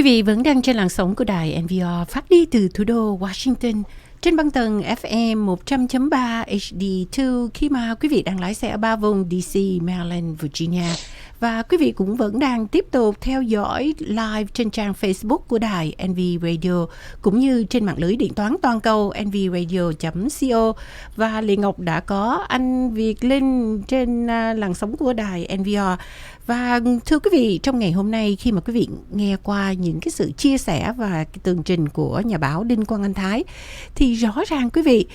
vị vẫn đang trên làn sóng của đài NPR phát đi từ thủ đô Washington trên băng tần FM 100.3 HD2 khi mà quý vị đang lái xe ở ba vùng DC, Maryland, Virginia. Và quý vị cũng vẫn đang tiếp tục theo dõi live trên trang Facebook của đài NV Radio cũng như trên mạng lưới điện toán toàn cầu nvradio.co. Và Lê Ngọc đã có anh Việt Linh trên làn sóng của đài NPR. Và thưa quý vị, trong ngày hôm nay khi mà quý vị nghe qua những cái sự chia sẻ và cái tường trình của nhà báo Đinh Quang Anh Thái thì rõ ràng quý vị,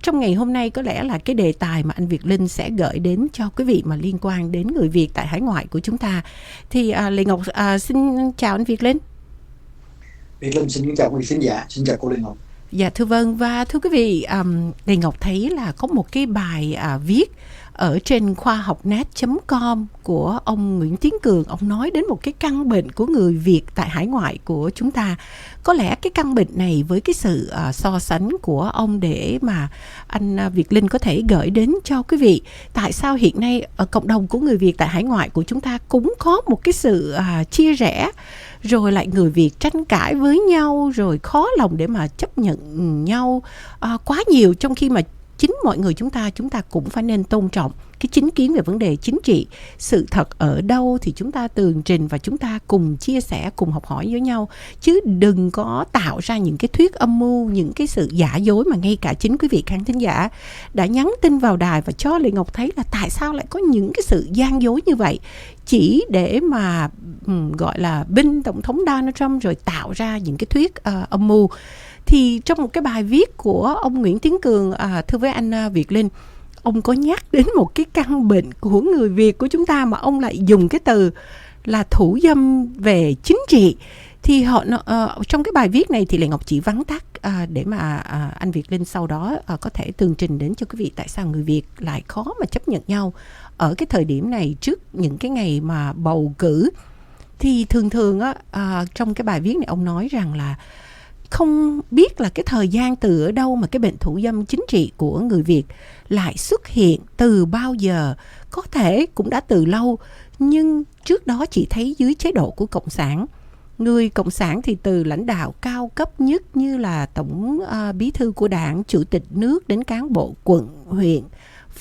trong ngày hôm nay có lẽ là cái đề tài mà anh Việt Linh sẽ gửi đến cho quý vị mà liên quan đến người Việt tại hải ngoại của chúng ta. Thì Lê Ngọc xin chào anh Việt Linh. Việt Linh xin chào quý vị khán giả, xin chào cô Lê Ngọc. Dạ thưa vâng, và thưa quý vị, Lê Ngọc thấy là có một cái bài viết ở trên khoa học.net.com của ông Nguyễn Tiến Cường. Ông nói đến một cái căn bệnh của người Việt tại hải ngoại của chúng ta. Có lẽ cái căn bệnh này với cái sự so sánh của ông để mà anh Việt Linh có thể gửi đến cho quý vị. Tại sao hiện nay ở cộng đồng của người Việt tại hải ngoại của chúng ta cũng có một cái sự chia rẽ, rồi lại người Việt tranh cãi với nhau, rồi khó lòng để mà chấp nhận nhau quá nhiều, trong khi mà chính mọi người chúng ta cũng phải nên tôn trọng cái chính kiến về vấn đề chính trị. Sự thật ở đâu thì chúng ta tường trình và chúng ta cùng chia sẻ, cùng học hỏi với nhau, chứ đừng có tạo ra những cái thuyết âm mưu, những cái sự giả dối mà ngay cả chính quý vị khán thính giả đã nhắn tin vào đài và cho Lê Ngọc thấy là tại sao lại có những cái sự gian dối như vậy, chỉ để mà gọi là binh Tổng thống Donald Trump, rồi tạo ra những cái thuyết âm mưu. Thì trong một cái bài viết của ông Nguyễn Tiến Cường, thưa với anh Việt Linh, ông có nhắc đến một cái căn bệnh của người Việt của chúng ta mà ông lại dùng cái từ là thủ dâm về chính trị. Thì họ trong cái bài viết này thì Lê Ngọc chỉ vắn tắt để mà anh Việt Linh sau đó có thể tường trình đến cho quý vị tại sao người Việt lại khó mà chấp nhận nhau ở cái thời điểm này trước những cái ngày mà bầu cử. Thì thường trong cái bài viết này ông nói rằng là không biết là cái thời gian từ ở đâu mà cái bệnh thủ dâm chính trị của người Việt lại xuất hiện, từ bao giờ, có thể cũng đã từ lâu, nhưng trước đó chỉ thấy dưới chế độ của Cộng sản. Người Cộng sản thì từ lãnh đạo cao cấp nhất như là Tổng bí thư của đảng, Chủ tịch nước đến cán bộ quận, huyện,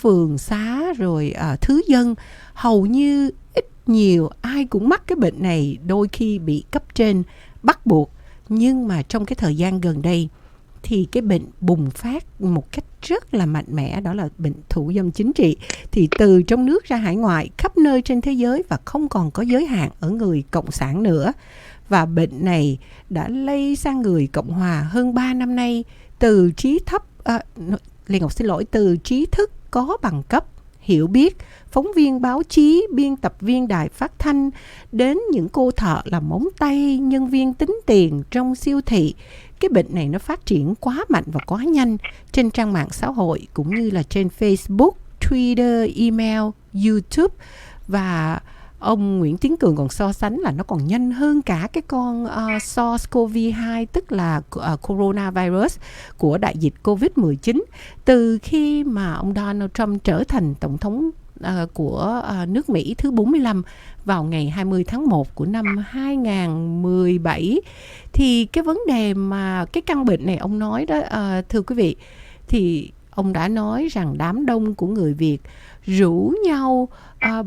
phường, xá, rồi thứ dân, hầu như ít nhiều ai cũng mắc cái bệnh này, đôi khi bị cấp trên bắt buộc. Nhưng mà trong cái thời gian gần đây thì cái bệnh bùng phát một cách rất là mạnh mẽ, đó là bệnh thủ dâm chính trị. Thì từ trong nước ra hải ngoại, khắp nơi trên thế giới và không còn có giới hạn ở người Cộng sản nữa. Và bệnh này đã lây sang người Cộng Hòa hơn 3 năm nay, từ trí thấp, Lê Ngọc xin lỗi, từ trí thức có bằng cấp, hiểu biết, phóng viên báo chí, biên tập viên đài phát thanh, đến những cô thợ làm móng tay, nhân viên tính tiền trong siêu thị. Cái bệnh này nó phát triển quá mạnh và quá nhanh trên trang mạng xã hội cũng như là trên Facebook, Twitter, email, YouTube. Và ông Nguyễn Tiến Cường còn so sánh là nó còn nhanh hơn cả cái con SARS-CoV-2, tức là coronavirus của đại dịch COVID-19. Từ khi mà ông Donald Trump trở thành tổng thống của nước Mỹ thứ 45 vào ngày 20 tháng 1 của năm 2017, thì cái vấn đề mà cái căn bệnh này ông nói đó, thưa quý vị, thì ông đã nói rằng đám đông của người Việt rủ nhau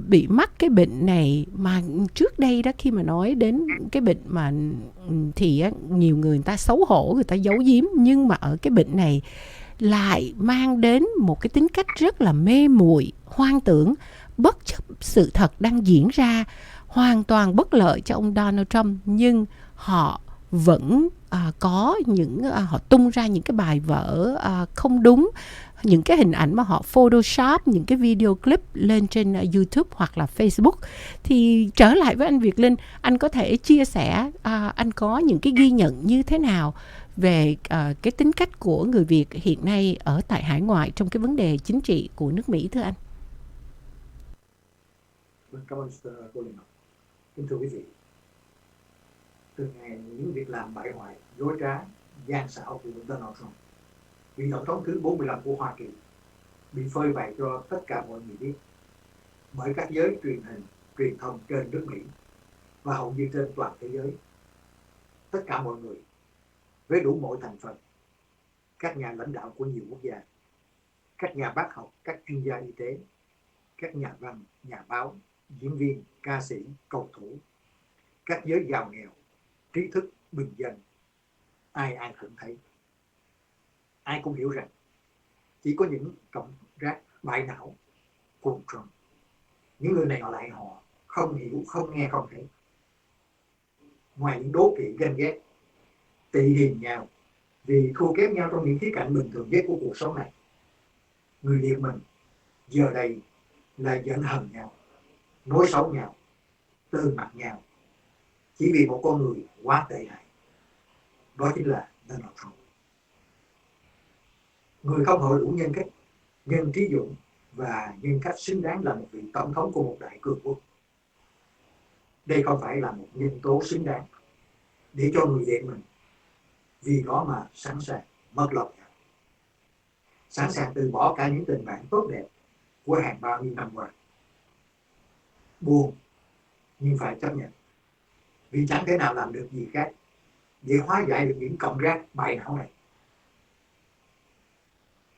bị mắc cái bệnh này. Mà trước đây đó, khi mà nói đến cái bệnh mà thì nhiều người ta xấu hổ, người ta giấu giếm, nhưng mà ở cái bệnh này lại mang đến một cái tính cách rất là mê muội, hoang tưởng, bất chấp sự thật đang diễn ra, hoàn toàn bất lợi cho ông Donald Trump. Nhưng họ vẫn có những họ tung ra những cái bài vở không đúng, những cái hình ảnh mà họ photoshop, những cái video clip lên trên YouTube hoặc là Facebook. Thì trở lại với anh Việt Linh, anh có thể chia sẻ anh có những cái ghi nhận như thế nào về cái tính cách của người Việt hiện nay ở tại hải ngoại trong cái vấn đề chính trị của nước Mỹ, thưa anh? Cảm ơn cô Linh Ngọc. Kính thưa quý vị, từ ngày những việc làm bại hoại, dối trá, gian xảo của Donald Trump, vị tổng thống thứ 45 của Hoa Kỳ, bị phơi bày cho tất cả mọi người biết bởi các giới truyền hình, truyền thông trên nước Mỹ và hầu như trên toàn thế giới, tất cả mọi người với đủ mọi thành phần, các nhà lãnh đạo của nhiều quốc gia, các nhà bác học, các chuyên gia y tế, các nhà văn, nhà báo, diễn viên, ca sĩ, cầu thủ, các giới giàu nghèo, trí thức, bình dân. Ai ai cũng thấy, ai cũng hiểu rằng chỉ có những cộng rác bại não cùng Trump. Những người này lại họ không hiểu, không nghe, không thấy. Ngoài những đố kỵ, ganh ghét, tị hiềm nhau vì thua kém nhau trong những khía cạnh bình thường nhất của cuộc sống này, người Việt mình giờ đây là giận hờn nhau, nói xấu nhau, từ mặt nhau, chỉ vì một con người quá tệ hại. Đó chính là Donald Trump. Người không hội đủ nhân cách, nhân trí dũng và nhân cách xứng đáng là một vị tổng thống của một đại cường quốc. Đây không phải là một nhân tố xứng đáng để cho người Việt mình vì đó mà sẵn sàng mất lòng nhau, sẵn sàng từ bỏ cả những tình bạn tốt đẹp của hàng bao nhiêu năm qua. Buồn nhưng phải chấp nhận, vì chẳng thể nào làm được gì khác để hóa giải được những cọng rác bại não này.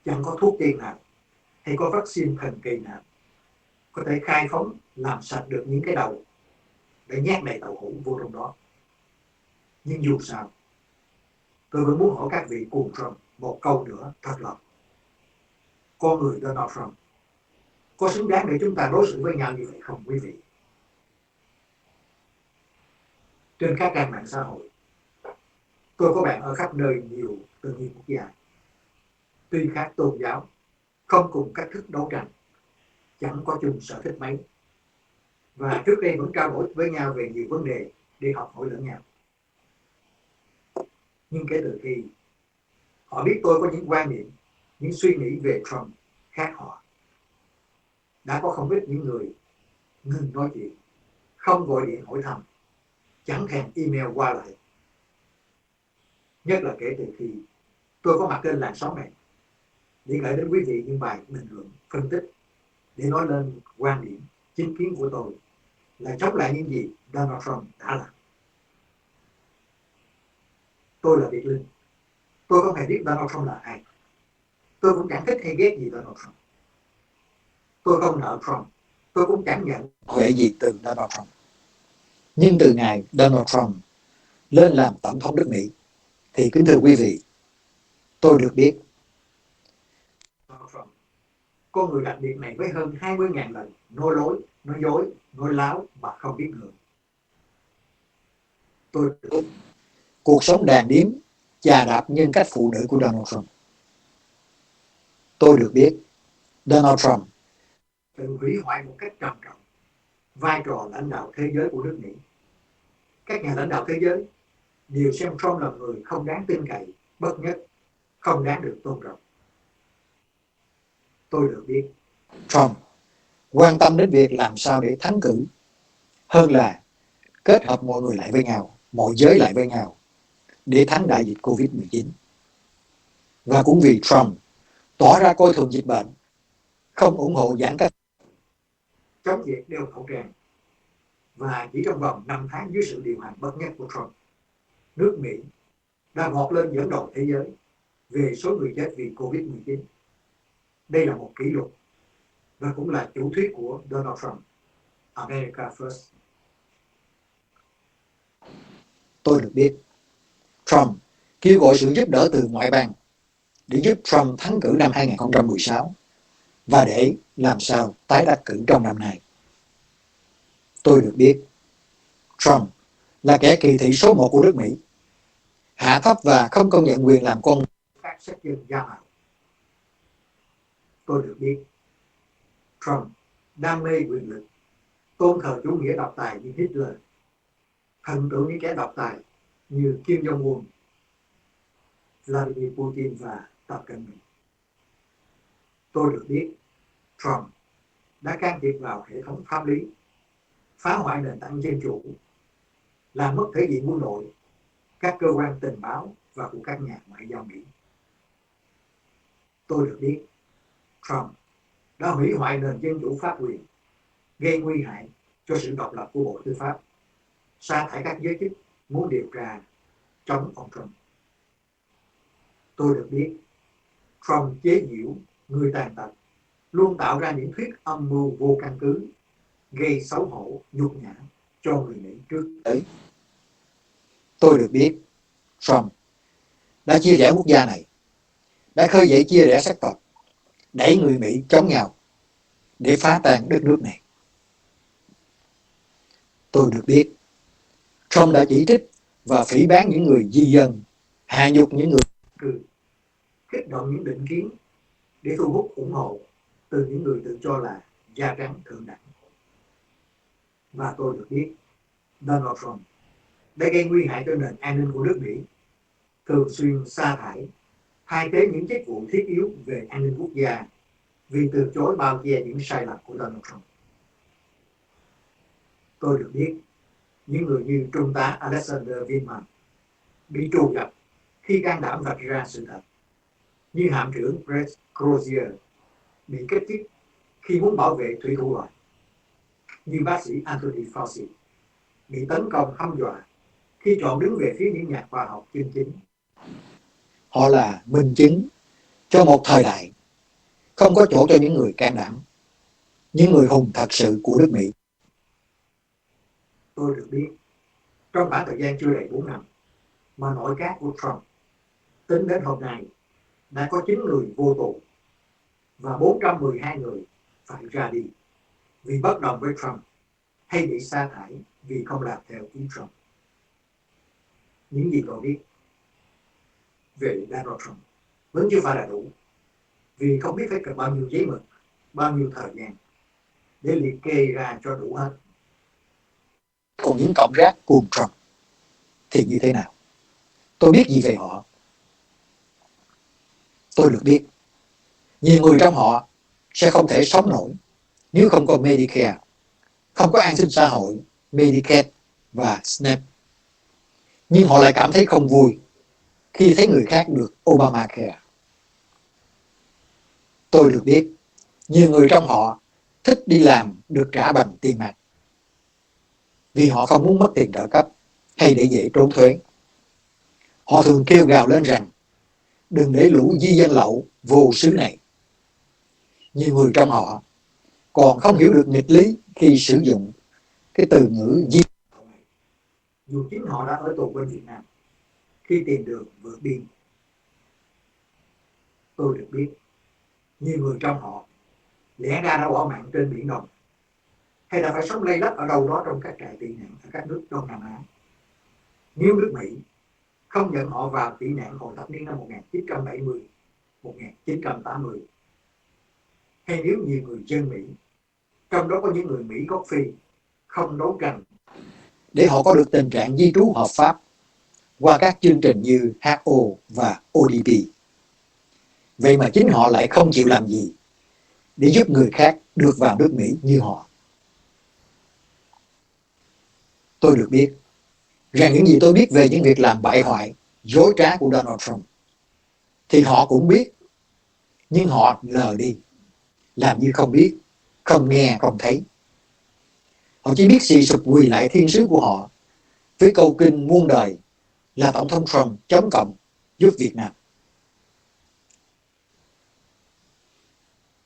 Chẳng có thuốc tiên nào hay có vaccine thần kỳ nào có thể khai phóng làm sạch được những cái đầu để nhét đầy tàu hũ vô trong đó. Nhưng dù sao, tôi vẫn muốn hỏi các vị cùng Trump một câu nữa thật lòng. Con người Donald Trump có xứng đáng để chúng ta đối xử với nhau như vậy không quý vị? Trên các trang mạng xã hội, tôi có bạn ở khắp nơi từ nhiều quốc gia. Tuy khác tôn giáo, không cùng cách thức đấu tranh, chẳng có chung sở thích mấy, và trước đây vẫn trao đổi với nhau về nhiều vấn đề để học hỏi lẫn nhau. Nhưng kể từ khi họ biết tôi có những quan điểm, những suy nghĩ về Trump khác họ, đã có không ít những người ngừng nói chuyện, không gọi điện hỏi thăm, chẳng thèm email qua lại. Nhất là kể từ khi tôi có mặt trên làn sóng này để gửi đến quý vị những bài bình luận, phân tích để nói lên quan điểm, chính kiến của tôi là chống lại những gì Donald Trump đã làm. Tôi là Việt Linh. Tôi không hề biết Donald Trump là ai. Tôi cũng chẳng thích hay ghét gì Donald Trump. Tôi không nợ Trump. Tôi cũng chẳng nhận huệ gì từ Donald Trump. Nhưng từ ngày Donald Trump lên làm tổng thống nước Mỹ thì kính thưa quý vị, tôi được biết Donald Trump, con người đặc biệt này với hơn 20.000 lần nói lối, nói dối, nói láo mà không biết ngượng. Tôi được biết cuộc sống đàn điếm, chà đạp nhân cách phụ nữ của Donald Trump. Tôi được biết Donald Trump tự hủy hoại một cách trầm trọng vai trò lãnh đạo thế giới của nước Mỹ. Các nhà lãnh đạo thế giới đều xem Trump là người không đáng tin cậy, bất nhất, không đáng được tôn trọng. Tôi được biết Trump quan tâm đến việc làm sao để thắng cử hơn là kết hợp mọi người lại với nhau, mọi giới lại với nhau để thắng đại dịch Covid-19. Và cũng vì Trump tỏ ra coi thường dịch bệnh, không ủng hộ giãn cách, chống việc đeo khẩu trang, và chỉ trong vòng 5 tháng dưới sự điều hành bất nhất của Trump, nước Mỹ đã vọt lên dẫn đầu thế giới về số người chết vì Covid-19. Đây là một kỷ lục và cũng là chủ thuyết của Donald Trump, America First. Tôi được biết Trump kêu gọi sự giúp đỡ từ ngoại bang để giúp Trump thắng cử năm 2016 và để làm sao tái đắc cử trong năm nay. Tôi được biết Trump là kẻ kỳ thị số 1 của nước Mỹ, hạ thấp và không công nhận quyền làm con các sắc dân da màu. Tôi được biết Trump đam mê quyền lực, tôn thờ chủ nghĩa độc tài như Hitler, thần tượng những kẻ độc tài như Kim Jong-un, Vladimir Putin và Tập Cận Bình. Tôi được biết Trump đã can thiệp vào hệ thống pháp lý, phá hoại nền tảng dân chủ, làm mất thể diện quân đội, các cơ quan tình báo và của các nhà ngoại giao Mỹ. Tôi được biết Trump đã hủy hoại nền dân chủ pháp quyền, gây nguy hại cho sự độc lập của Bộ Tư pháp, sa thải các giới chức muốn điều tra chống ông Trump. Tôi được biết Trump chế giễu người tàn tật, luôn tạo ra những thuyết âm mưu vô căn cứ, gây xấu hổ, nhục nhã cho người Mỹ trước đấy. Tôi được biết Trump đã chia rẽ quốc gia này, đã khơi dậy chia rẽ sắc tộc, đẩy người Mỹ chống nhau để phá tan đất nước này. Tôi được biết Trump đã chỉ trích và phỉ báng những người di dân, hạ nhục những người cư, kích động những định kiến để thu hút ủng hộ từ những người tự cho là da trắng thượng đẳng. Và tôi được biết Donald Trump đã gây nguy hại cho nền an ninh của nước Mỹ, thường xuyên sa thải, thay thế những chức vụ thiết yếu về an ninh quốc gia vì từ chối bao che những sai lầm của Donald Trump. Tôi được biết những người như Trung tá Alexander Vindman bị trù dập khi can đảm vạch ra sự thật, như hạm trưởng Brett Crozier bị kết chức khi muốn bảo vệ thủy thủ loài, như bác sĩ Anthony Fauci bị tấn công hăm dọa khi chọn đứng về phía những nhà khoa học chân chính. họ là minh chứng cho một thời đại không có chỗ cho những người can đảm, những người hùng thật sự của nước Mỹ. Tôi được biết trong khoảng thời gian chưa đầy 4 năm mà nội các của Trump tính đến hôm nay đã có 9 người vô tù và 412 người phải ra đi vì bất đồng với Trump hay bị sa thải vì không làm theo ý Trump. Những gì tôi biết về Donald Trump vẫn chưa phải là đủ, vì không biết phải cần bao nhiêu giấy mực, bao nhiêu thời gian để liệt kê ra cho đủ hết. Còn những cộng rác cuồng Trump thì như thế nào? Tôi biết gì về họ? Tôi được biết nhiều người trong họ sẽ không thể sống nổi nếu không có Medicare, không có an sinh xã hội, Medicaid và SNAP. Nhưng họ lại cảm thấy không vui khi thấy người khác được Obamacare. Tôi được biết nhiều người trong họ thích đi làm được trả bằng tiền mặt vì họ không muốn mất tiền trợ cấp hay để dễ trốn thuế. Họ thường kêu gào lên rằng đừng để lũ di dân lậu vô xứ này. Nhiều người trong họ còn không hiểu được nghịch lý khi sử dụng cái từ ngữ di. Dù chính họ đã ở tù bên Việt Nam khi tìm đường vượt biên. Tôi được biết nhiều người trong họ lẽ ra đã bỏ mạng trên Biển Đông hay là phải sống lây lắt ở đâu đó trong các trại tị nạn ở các nước Đông Nam Á. Nếu nước Mỹ không nhận họ vào tị nạn hồi thập niên năm 1970, 1980, hay nếu nhiều người dân Mỹ, trong đó có những người Mỹ gốc Phi, không đấu tranh để họ có được tình trạng di trú hợp pháp qua các chương trình như HO và ODP. Vậy mà chính họ lại không chịu làm gì để giúp người khác được vào nước Mỹ như họ. Tôi được biết rằng những gì tôi biết về những việc làm bại hoại, dối trá của Donald Trump thì họ cũng biết, nhưng họ lờ đi, làm như không biết, không nghe, không thấy. Họ chỉ biết xì sụp quỳ lại thiên sứ của họ với câu kinh muôn đời là Tổng thống Trump chống cộng giúp Việt Nam.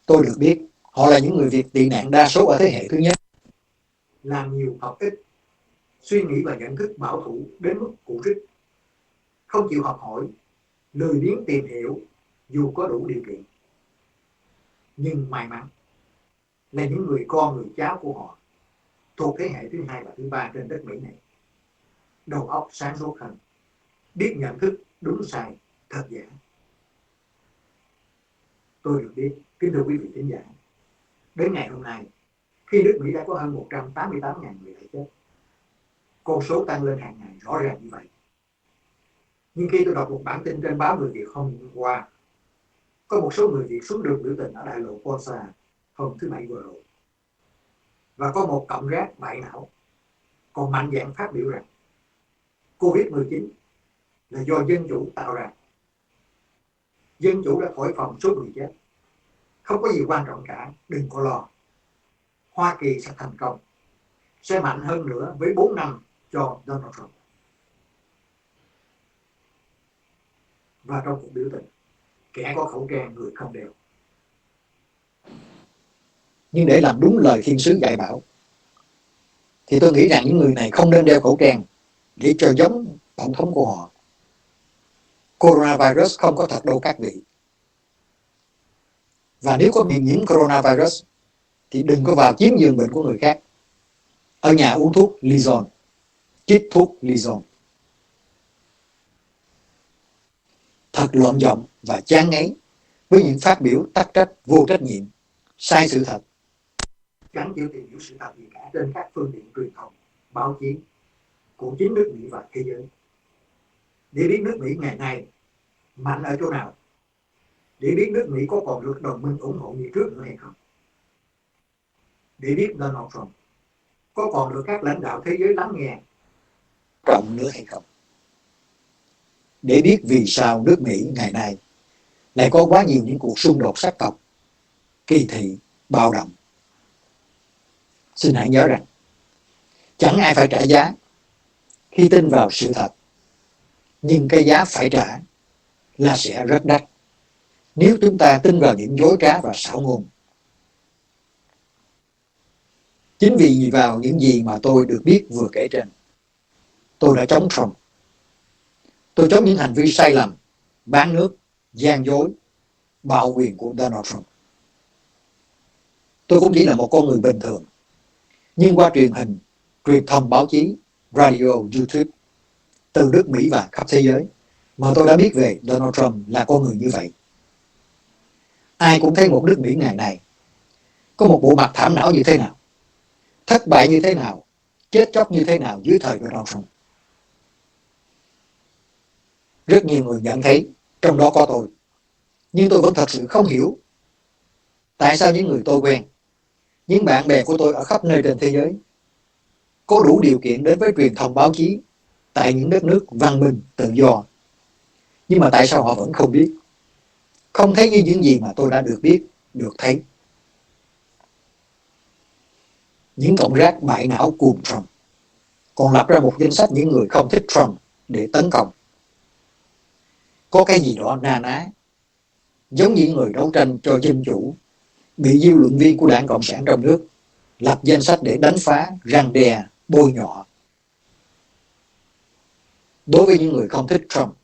Tôi được biết họ là những người Việt tị nạn đa số ở thế hệ thứ nhất. làm nhiều học ít, suy nghĩ và nhận thức bảo thủ đến mức cụ trích, không chịu học hỏi, lười biếng tìm hiểu dù có đủ điều kiện. Nhưng may mắn là những người con người cháu của họ thuộc thế hệ thứ 2 và thứ 3 trên đất Mỹ này, đầu óc sáng suốt hơn, biết nhận thức đúng sai, thật giả. Tôi được biết, kính thưa quý vị khán giả, đến ngày hôm nay, khi nước Mỹ đã có hơn 188.000 người đã chết, con số tăng lên hàng ngày rõ ràng như vậy. Nhưng khi tôi đọc một bản tin trên báo Người Việt hôm qua, có một số người Việt xuống đường biểu tình ở đại lộ Ponsa hôm thứ Bảy vừa rồi, và có một cộng rác bại não còn mạnh dạn phát biểu rằng Covid-19 là do dân chủ tạo ra. Dân chủ đã thổi phồng số người chết. Không có gì quan trọng cả, đừng có lo. Hoa Kỳ sẽ thành công, sẽ mạnh hơn nữa với 4 năm cho Donald Trump. và trong cuộc biểu tình, kẻ có khẩu trang người không đeo. Nhưng để làm đúng lời thiên sứ dạy bảo thì tôi nghĩ rằng những người này không nên đeo khẩu trang để cho giống tổng thống của họ. Coronavirus không có thật đâu các vị. Và nếu có bị nhiễm coronavirus thì đừng có vào chiếm giường bệnh của người khác. Ở nhà uống thuốc Lizon, chích thuốc Lizon. Thật lộn giọng và chán ngấy với những phát biểu tắc trách vô trách nhiệm, sai sự thật. Chẳng chịu tìm hiểu sự thật gì cả trên các phương tiện truyền thông, báo chí của chính nước Mỹ và thế giới. Để biết nước Mỹ ngày nay mạnh ở chỗ nào, để biết nước Mỹ có còn được đồng minh ủng hộ như trước nữa hay không, để biết Donald Trump có còn được các lãnh đạo thế giới lắng nghe Trọng nữa hay không, để biết vì sao nước Mỹ ngày nay lại có quá nhiều những cuộc xung đột sắc tộc, kỳ thị, bạo động. Xin hãy nhớ rằng chẳng ai phải trả giá khi tin vào sự thật, nhưng cái giá phải trả là sẽ rất đắt nếu chúng ta tin vào những dối trá và xảo ngôn. Chính vì vào những gì mà tôi được biết vừa kể trên, tôi đã chống Trump. Tôi chống những hành vi sai lầm, bán nước, gian dối, bạo quyền của Donald Trump. Tôi cũng chỉ là một con người bình thường, nhưng qua truyền hình, truyền thông báo chí, radio, YouTube, từ nước Mỹ và khắp thế giới, mà tôi đã biết về Donald Trump là con người như vậy. Ai cũng thấy một nước Mỹ ngày này có một bộ mặt thảm não như thế nào, thất bại như thế nào, chết chóc như thế nào dưới thời Donald Trump. Rất nhiều người nhận thấy, trong đó có tôi, nhưng tôi vẫn thật sự không hiểu tại sao những người tôi quen, những bạn bè của tôi ở khắp nơi trên thế giới có đủ điều kiện đến với truyền thông báo chí tại những đất nước văn minh, tự do, nhưng mà tại sao họ vẫn không biết, không thấy như những gì mà tôi đã được biết, được thấy. Những cộng rác bại não cuồng Trump còn lập ra một danh sách những người không thích Trump để tấn công. Có cái gì đó na ná, giống như người đấu tranh cho dân chủ bị dư luận viên của Đảng Cộng sản trong nước lập danh sách để đánh phá, răn đe, bôi nhọ. Đối với những người không thích Trump,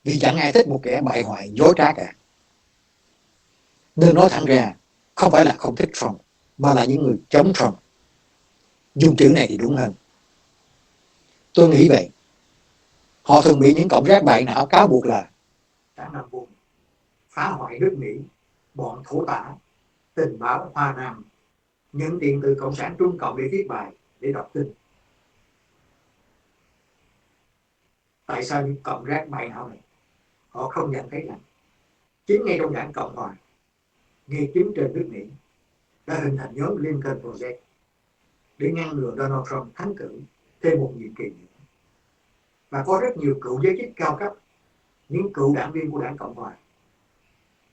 vì chẳng ai thích một kẻ bại hoại dối trá cả, nên nói thẳng ra không phải là không thích Trump, mà là những người chống Trump. Dùng chữ này thì đúng hơn. Tôi nghĩ vậy. Họ thường bị những cộng rác bại não cáo buộc là đã nằm vùng phá hoại nước Mỹ, bọn thổ tả, tình báo Hoa Nam, nhận tiền từ Cộng sản Trung Cộng để viết bài, để đọc tin. Tại sao những cộng rác bại não này họ không nhận thấy rằng chính ngay trong Đảng Cộng Hòa, ngay chính trên nước Mỹ đã hình thành nhóm Lincoln Project để ngăn ngừa Donald Trump thắng cử thêm một nhiệm kỳ nữa. Và có rất nhiều cựu giới chức cao cấp, những cựu đảng viên của Đảng Cộng Hòa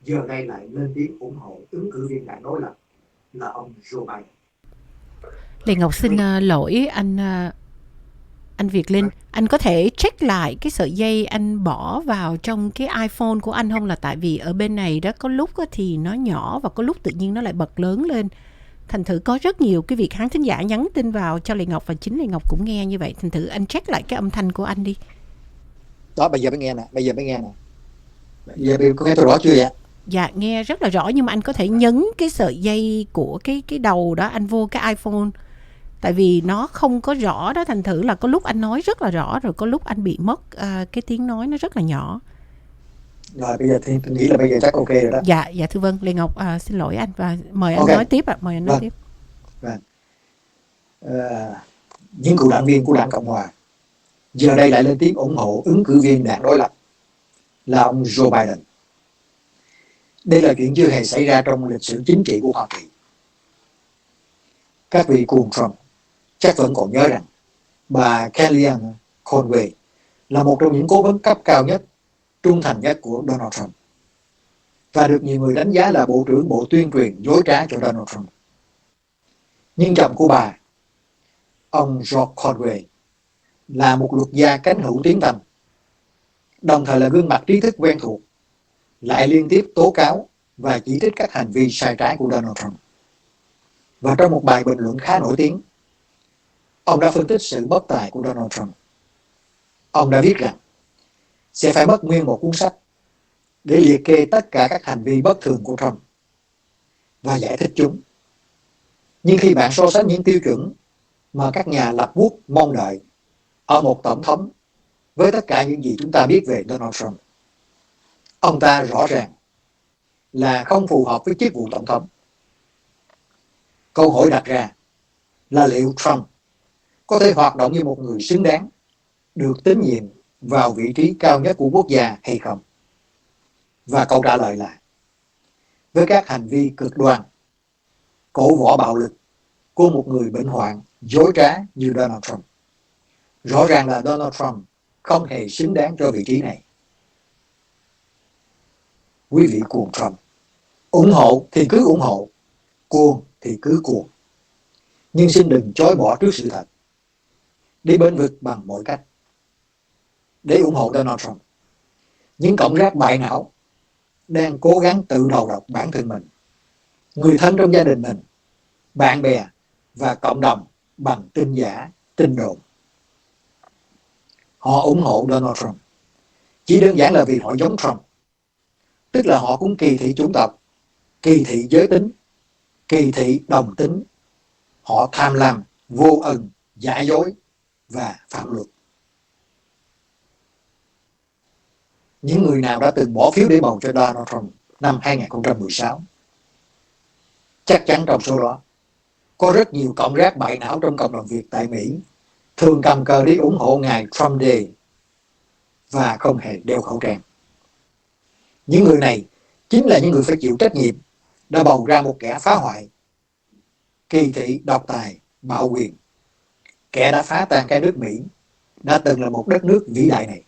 giờ đây lại lên tiếng ủng hộ ứng cử viên đảng đối lập là ông Joe Biden. Lê Ngọc xin lỗi anh Việt Linh, anh có thể check lại cái sợi dây anh bỏ vào trong cái iPhone của anh không? Là tại vì ở bên này đó có lúc thì nó nhỏ và có lúc tự nhiên nó lại bật lớn lên. Thành thử có rất nhiều cái việc khán thính giả nhắn tin vào cho Lê Ngọc và chính Lê Ngọc cũng nghe như vậy. Thành thử anh check lại cái âm thanh của anh đi. đó, bây giờ mới nghe nè. Bây giờ có nghe tôi rõ chưa vậy? Dạ nghe rất là rõ, nhưng mà anh có thể nhấn cái sợi dây của cái đầu đó, anh vô cái iPhone. Tại vì nó không có rõ đó, thành thử là có lúc anh nói rất là rõ, rồi có lúc anh bị mất cái tiếng nói nó rất là nhỏ. Rồi bây giờ thì tôi nghĩ là bây giờ chắc ok rồi đó. Dạ thưa vâng, Lê Ngọc xin lỗi anh và mời anh nói tiếp ạ. Mời anh nói tiếp. Vâng. Những cựu đảng viên của Đảng Cộng Hòa giờ đây lại lên tiếng ủng hộ ứng cử viên đảng đối lập là ông Joe Biden. Đây là chuyện chưa hề xảy ra trong lịch sử chính trị của Hoa Kỳ. Các vị cuồng Trump chắc vẫn còn nhớ rằng bà Kellyanne Conway là một trong những cố vấn cấp cao nhất, trung thành nhất của Donald Trump, và được nhiều người đánh giá là Bộ trưởng Bộ Tuyên truyền dối trá cho Donald Trump. Nhưng chồng của bà, ông George Conway, là một luật gia cánh hữu tiến thành. đồng thời là gương mặt trí thức quen thuộc, lại liên tiếp tố cáo và chỉ trích các hành vi sai trái của Donald Trump. Và trong một bài bình luận khá nổi tiếng, ông đã phân tích sự bất tài của Donald Trump. Ông đã viết rằng sẽ phải mất nguyên một cuốn sách để liệt kê tất cả các hành vi bất thường của Trump và giải thích chúng. Nhưng khi bạn so sánh những tiêu chuẩn mà các nhà lập quốc mong đợi ở một tổng thống với tất cả những gì chúng ta biết về Donald Trump, ông ta rõ ràng là không phù hợp với chức vụ tổng thống. Câu hỏi đặt ra là liệu Trump có thể hoạt động như một người xứng đáng được tín nhiệm vào vị trí cao nhất của quốc gia hay không? Và câu trả lời là với các hành vi cực đoan, cổ võ bạo lực của một người bệnh hoạn dối trá như Donald Trump, rõ ràng là Donald Trump không hề xứng đáng cho vị trí này. Quý vị cuồng Trump, ủng hộ thì cứ ủng hộ, cuồng thì cứ cuồng, nhưng xin đừng chối bỏ trước sự thật, đi bên vực bằng mọi cách. Để ủng hộ Donald Trump, những cộng rác bại não đang cố gắng tự đầu độc bản thân mình, người thân trong gia đình mình, bạn bè và cộng đồng bằng tin giả, tin đồn. Họ ủng hộ Donald Trump chỉ đơn giản là vì họ giống Trump, tức là họ cũng kỳ thị chủng tộc, kỳ thị giới tính, kỳ thị đồng tính. Họ tham lam, vô ân, giả dối và phạm luật. Những người nào đã từng bỏ phiếu để bầu cho Donald Trump năm 2016, chắc chắn trong số đó có rất nhiều cộng rác bại não trong cộng đồng Việt tại Mỹ thường cầm cờ đi ủng hộ ngài Trump Day và không hề đeo khẩu trang. Những người này chính là những người phải chịu trách nhiệm đã bầu ra một kẻ phá hoại, kỳ thị, độc tài, bạo quyền, kẻ đã phá tan cái nước Mỹ đã từng là một đất nước vĩ đại này.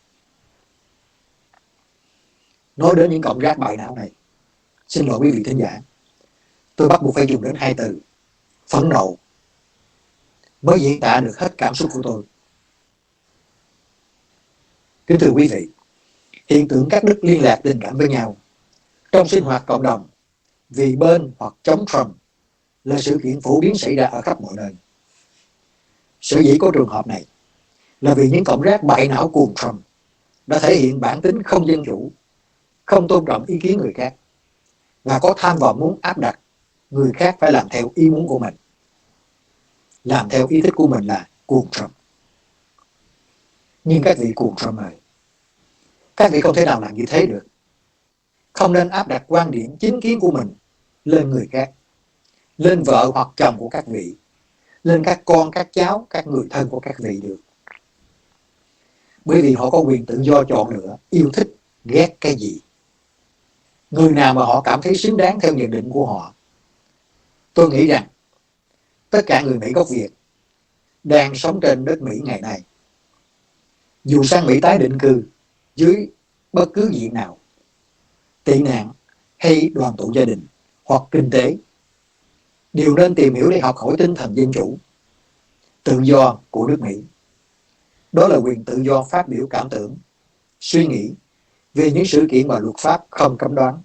Nói đến những cộng rác bại não này, xin lỗi quý vị thính giả, tôi bắt buộc phải dùng đến hai từ: phẫn nộ, mới diễn tả được hết cảm xúc của tôi. Kính thưa quý vị, hiện tượng cắt đứt liên lạc tình cảm với nhau trong sinh hoạt cộng đồng vì bên hoặc chống Trump là sự kiện phổ biến xảy ra ở khắp mọi nơi. Sở dĩ có trường hợp này là vì những cộng rác bại não cuồng Trump đã thể hiện bản tính không dân chủ, không tôn trọng ý kiến người khác và có tham vọng muốn áp đặt người khác phải làm theo ý muốn của mình. Làm theo ý thích của mình là cuồng Trump. Nhưng các vị cuồng Trump ơi, các vị không thể nào làm như thế được. Không nên áp đặt quan điểm chính kiến của mình lên người khác, lên vợ hoặc chồng của các vị, lên các con, các cháu, các người thân của các vị được. Bởi vì họ có quyền tự do chọn lựa, yêu thích, ghét cái gì. Người nào mà họ cảm thấy xứng đáng theo nhận định của họ. Tôi nghĩ rằng tất cả người Mỹ gốc Việt đang sống trên đất Mỹ ngày nay, dù sang Mỹ tái định cư dưới bất cứ diện nào, tị nạn hay đoàn tụ gia đình hoặc kinh tế, đều nên tìm hiểu để học hỏi tinh thần dân chủ, tự do của nước Mỹ. Đó là quyền tự do phát biểu cảm tưởng, suy nghĩ về những sự kiện mà luật pháp không cấm đoán.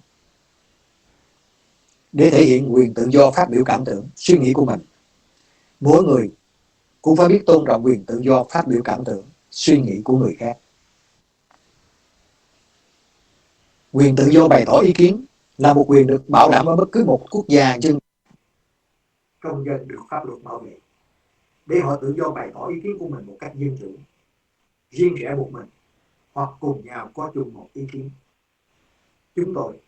Để thể hiện quyền tự do phát biểu cảm tưởng, suy nghĩ của mình, mỗi người cũng phải biết tôn trọng quyền tự do phát biểu cảm tưởng, suy nghĩ của người khác. Quyền tự do bày tỏ ý kiến là một quyền được bảo đảm ở bất cứ một quốc gia dân công dân được pháp luật bảo vệ, để họ tự do bày tỏ ý kiến của mình một cách dân chủ, riêng rẽ một mình hoặc cùng nhau có chung một ý kiến. Chúng tôi,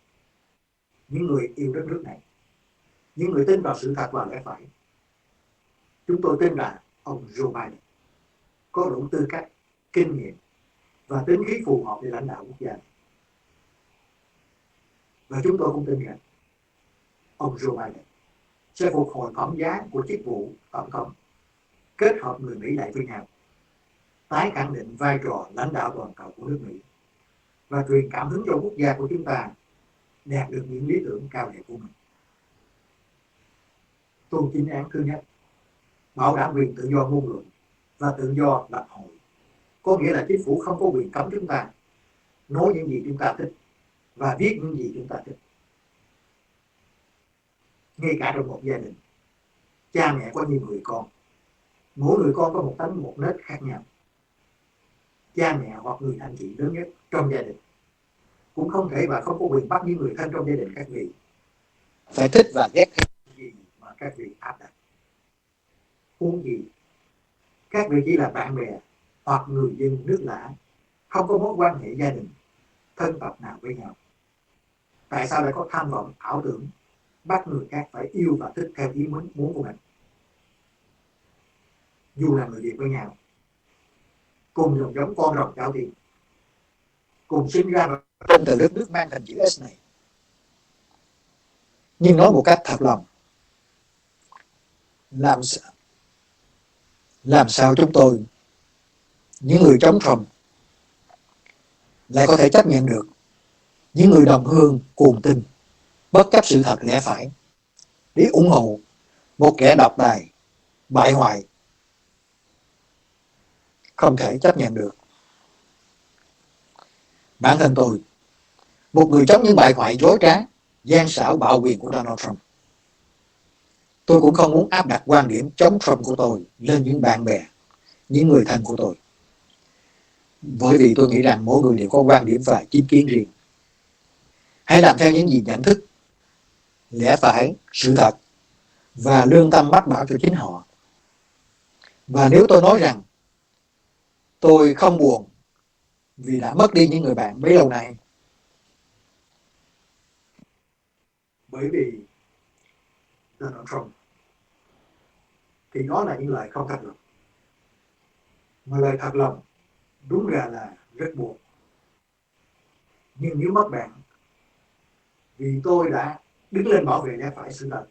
những người yêu đất nước này, những người tin vào sự thật và lẽ phải, chúng tôi tin là ông Joe Biden có đủ tư cách, kinh nghiệm và tính khí phù hợp để lãnh đạo quốc gia này. Và chúng tôi cũng tin rằng ông Joe Biden sẽ phục hồi phẩm giá của chức vụ tổng thống, kết hợp người Mỹ lại với nhau, tái khẳng định vai trò lãnh đạo toàn cầu của nước Mỹ và truyền cảm hứng cho quốc gia của chúng ta đạt được những lý tưởng cao đẹp của mình. Tôn chính án thứ nhất, bảo đảm quyền tự do ngôn luận và tự do lập hội, có nghĩa là chính phủ không có quyền cấm chúng ta nói những gì chúng ta thích và viết những gì chúng ta thích. Ngay cả trong một gia đình, cha mẹ có nhiều người con, mỗi người con có một tánh một nết khác nhau. Cha mẹ hoặc người anh chị lớn nhất trong gia đình cũng không thể và không có quyền bắt những người thân trong gia đình các vị phải thích và ghét gì mà các vị áp đặt. Huống gì các vị chỉ là bạn bè hoặc người dân nước lã, không có mối quan hệ gia đình thân tộc nào với nhau. Tại sao lại có tham vọng ảo tưởng bắt người khác phải yêu và thích theo ý muốn của mình? Dù là người Việt với nhau, cùng dòng giống con rồng cháu tiên, cùng sinh ra trong từ đất nước mang thành chữ S này, nhưng nói một cách thật lòng, làm sao chúng tôi, những người chống Trump, lại có thể chấp nhận được những người đồng hương cuồng tin, bất chấp sự thật lẽ phải, để ủng hộ một kẻ độc tài, bại hoại? Không thể chấp nhận được. Bản thân tôi, một người chống những bại hoại dối trá, gian xảo bạo quyền của Donald Trump, tôi cũng không muốn áp đặt quan điểm chống Trump của tôi lên những bạn bè, những người thân của tôi. Bởi vì tôi nghĩ rằng mỗi người đều có quan điểm và chính kiến riêng. Hãy làm theo những gì nhận thức, lẽ phải, sự thật và lương tâm mách bảo cho chính họ. Và nếu tôi nói rằng tôi không buồn vì đã mất đi những người bạn bấy lâu nay, bởi vì Donald Trump, thì đó là những lời không thật lòng. Mà lời thật lòng đúng ra là rất buồn. Nhưng nếu mất bạn vì tôi đã đứng lên bảo vệ lẽ phải sự thật,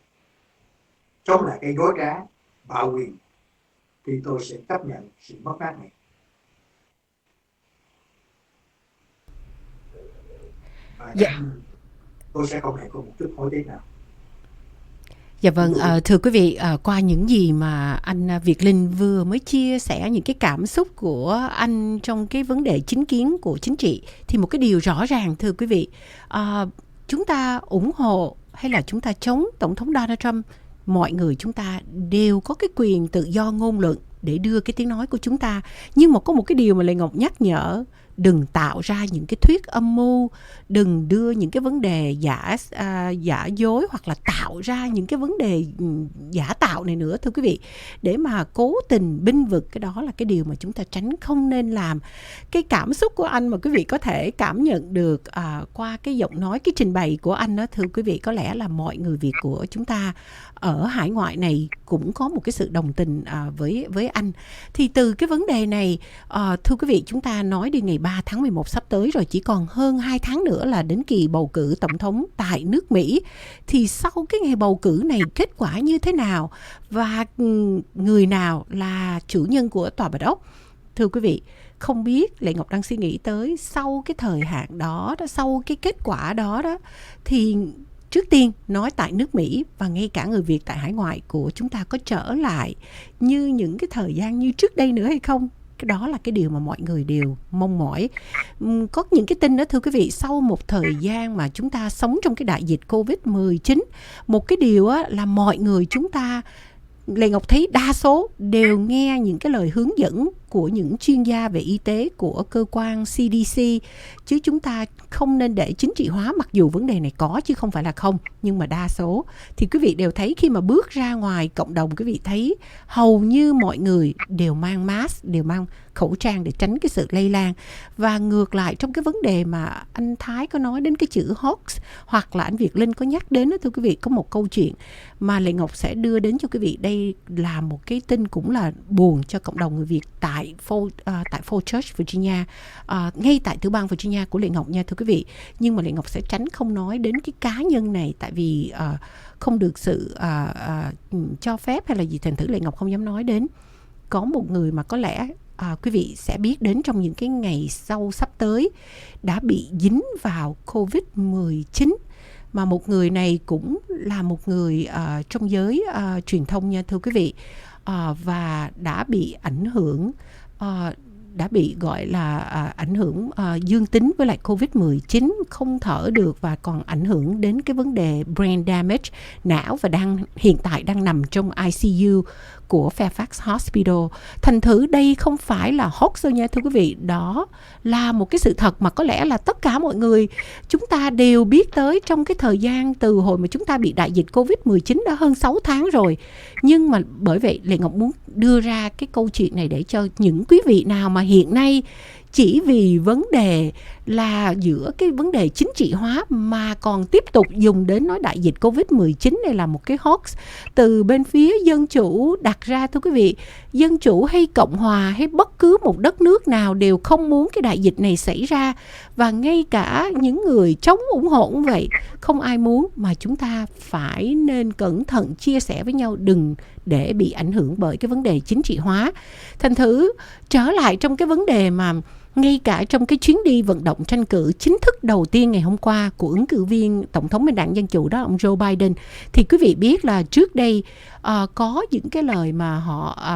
chống lại cái dối trá, bạo quyền, thì tôi sẽ chấp nhận sự mất mát này. Và tôi sẽ không hề có một chút hối tiếc nào. Dạ vâng, thưa quý vị, qua những gì mà anh Việt Linh vừa mới chia sẻ, những cái cảm xúc của anh trong cái vấn đề chính kiến của chính trị, thì một cái điều rõ ràng thưa quý vị, chúng ta ủng hộ hay là chúng ta chống Tổng thống Donald Trump, mọi người chúng ta đều có cái quyền tự do ngôn luận để đưa cái tiếng nói của chúng ta. Nhưng mà có một cái điều mà Lê Ngọc nhắc nhở, đừng tạo ra những cái thuyết âm mưu, đừng đưa những cái vấn đề giả dối hoặc là tạo ra những cái vấn đề giả tạo này nữa thưa quý vị, để mà cố tình binh vực. Cái đó là cái điều mà chúng ta tránh không nên làm. Cái cảm xúc của anh mà quý vị có thể cảm nhận được qua cái giọng nói, cái trình bày của anh đó thưa quý vị, có lẽ là mọi người Việt của chúng ta ở hải ngoại này cũng có một cái sự đồng tình với anh. Thì từ cái vấn đề này, thưa quý vị, chúng ta nói đi ngày 3 tháng 11 sắp tới rồi, chỉ còn hơn 2 tháng nữa là đến kỳ bầu cử tổng thống tại nước Mỹ. Thì sau cái ngày bầu cử này kết quả như thế nào và người nào là chủ nhân của Tòa Bạch Ốc? Thưa quý vị, không biết, Lệ Ngọc đang suy nghĩ tới sau cái thời hạn đó, sau cái kết quả đó, thì trước tiên nói tại nước Mỹ và ngay cả người Việt tại hải ngoại của chúng ta có trở lại như những cái thời gian như trước đây nữa hay không? Cái đó là cái điều mà mọi người đều mong mỏi. Có những cái tin đó thưa quý vị, sau một thời gian mà chúng ta sống trong cái đại dịch Covid-19, một cái điều là mọi người chúng ta, Lê Ngọc thấy đa số đều nghe những cái lời hướng dẫn của những chuyên gia về y tế của cơ quan CDC, chứ chúng ta không nên để chính trị hóa, mặc dù vấn đề này có chứ không phải là không, nhưng mà đa số thì quý vị đều thấy khi mà bước ra ngoài cộng đồng, quý vị thấy hầu như mọi người đều mang mask, đều mang khẩu trang để tránh cái sự lây lan. Và ngược lại, trong cái vấn đề mà anh Thái có nói đến cái chữ hoax, hoặc là anh Việt Linh có nhắc đến đó, thưa quý vị, có một câu chuyện mà Lê Ngọc sẽ đưa đến cho quý vị. Đây là một cái tin cũng là buồn cho cộng đồng người Việt tại Falls, Virginia, ngay tại tiểu bang Virginia của Lệ Ngọc nha thưa quý vị. Nhưng mà Lệ Ngọc sẽ tránh không nói đến cái cá nhân này, tại vì không được sự cho phép hay là gì, thành thử Lệ Ngọc không dám nói đến. Có một người mà có lẽ quý vị sẽ biết đến trong những cái ngày sau sắp tới, đã bị dính vào Covid-19, mà một người này cũng là một người trong giới truyền thông nha thưa quý vị, và đã bị ảnh hưởng đã bị gọi là ảnh hưởng dương tính với lại Covid-19, không thở được và còn ảnh hưởng đến cái vấn đề brain damage, não, và hiện tại đang nằm trong ICU của Fairfax Hospital. Thành thử đây không phải là hoax đâu nha thưa quý vị, đó là một cái sự thật mà có lẽ là tất cả mọi người chúng ta đều biết tới trong cái thời gian từ hồi mà chúng ta bị đại dịch Covid-19 đã hơn 6 tháng rồi. Nhưng mà bởi vậy Lệ Ngọc muốn đưa ra cái câu chuyện này để cho những quý vị nào mà hiện nay chỉ vì vấn đề là giữa cái vấn đề chính trị hóa mà còn tiếp tục dùng đến nói đại dịch Covid-19 này là một cái hoax từ bên phía dân chủ đặt ra. Thưa quý vị, dân chủ hay Cộng hòa hay bất cứ một đất nước nào đều không muốn cái đại dịch này xảy ra, và ngay cả những người chống ủng hộ cũng vậy, không ai muốn, mà chúng ta phải nên cẩn thận chia sẻ với nhau, đừng để bị ảnh hưởng bởi cái vấn đề chính trị hóa. Thành thử trở lại trong cái vấn đề mà ngay cả trong cái chuyến đi vận động tranh cử chính thức đầu tiên ngày hôm qua của ứng cử viên tổng thống bên đảng Dân Chủ đó, ông Joe Biden, thì quý vị biết là trước đây có những cái lời mà họ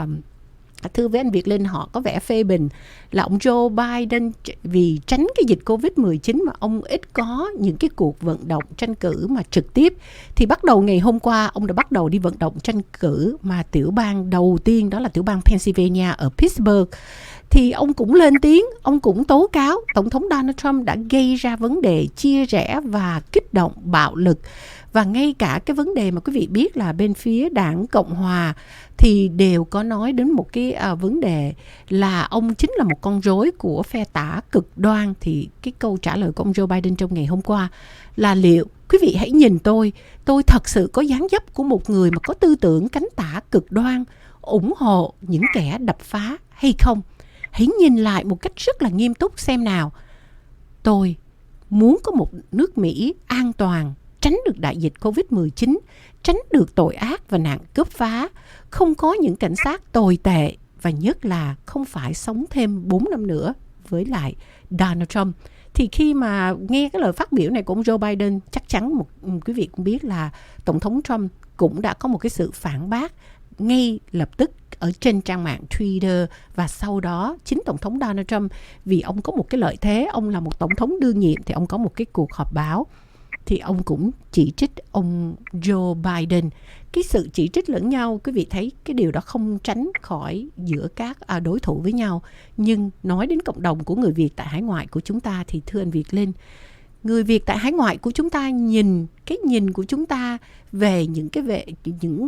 thưa với anh Việt Linh, họ có vẻ phê bình là ông Joe Biden vì tránh cái dịch Covid-19 mà ông ít có những cái cuộc vận động tranh cử mà trực tiếp. Thì bắt đầu ngày hôm qua ông đã bắt đầu đi vận động tranh cử, mà tiểu bang đầu tiên đó là tiểu bang Pennsylvania ở Pittsburgh. Thì ông cũng lên tiếng, ông cũng tố cáo Tổng thống Donald Trump đã gây ra vấn đề chia rẽ và kích động bạo lực. Và ngay cả cái vấn đề mà quý vị biết là bên phía đảng Cộng Hòa thì đều có nói đến một cái vấn đề là ông chính là một con rối của phe tả cực đoan. Thì cái câu trả lời của ông Joe Biden trong ngày hôm qua là liệu quý vị hãy nhìn tôi thật sự có dáng dấp của một người mà có tư tưởng cánh tả cực đoan, ủng hộ những kẻ đập phá hay không? Hãy nhìn lại một cách rất là nghiêm túc xem nào. Tôi muốn có một nước Mỹ an toàn, tránh được đại dịch Covid-19, tránh được tội ác và nạn cướp phá, không có những cảnh sát tồi tệ, và nhất là không phải sống thêm 4 năm nữa với lại Donald Trump. Thì khi mà nghe cái lời phát biểu này của ông Joe Biden, chắc chắn quý vị cũng biết là Tổng thống Trump cũng đã có một cái sự phản bác ngay lập tức ở trên trang mạng Twitter. Và sau đó chính Tổng thống Donald Trump, vì ông có một cái lợi thế, ông là một tổng thống đương nhiệm, thì ông có một cái cuộc họp báo, thì ông cũng chỉ trích ông Joe Biden. Cái sự chỉ trích lẫn nhau, quý vị thấy cái điều đó không tránh khỏi giữa các đối thủ với nhau. Nhưng nói đến cộng đồng của người Việt tại hải ngoại của chúng ta thì thưa anh Việt Linh, người Việt tại hải ngoại của chúng ta cái nhìn của chúng ta về những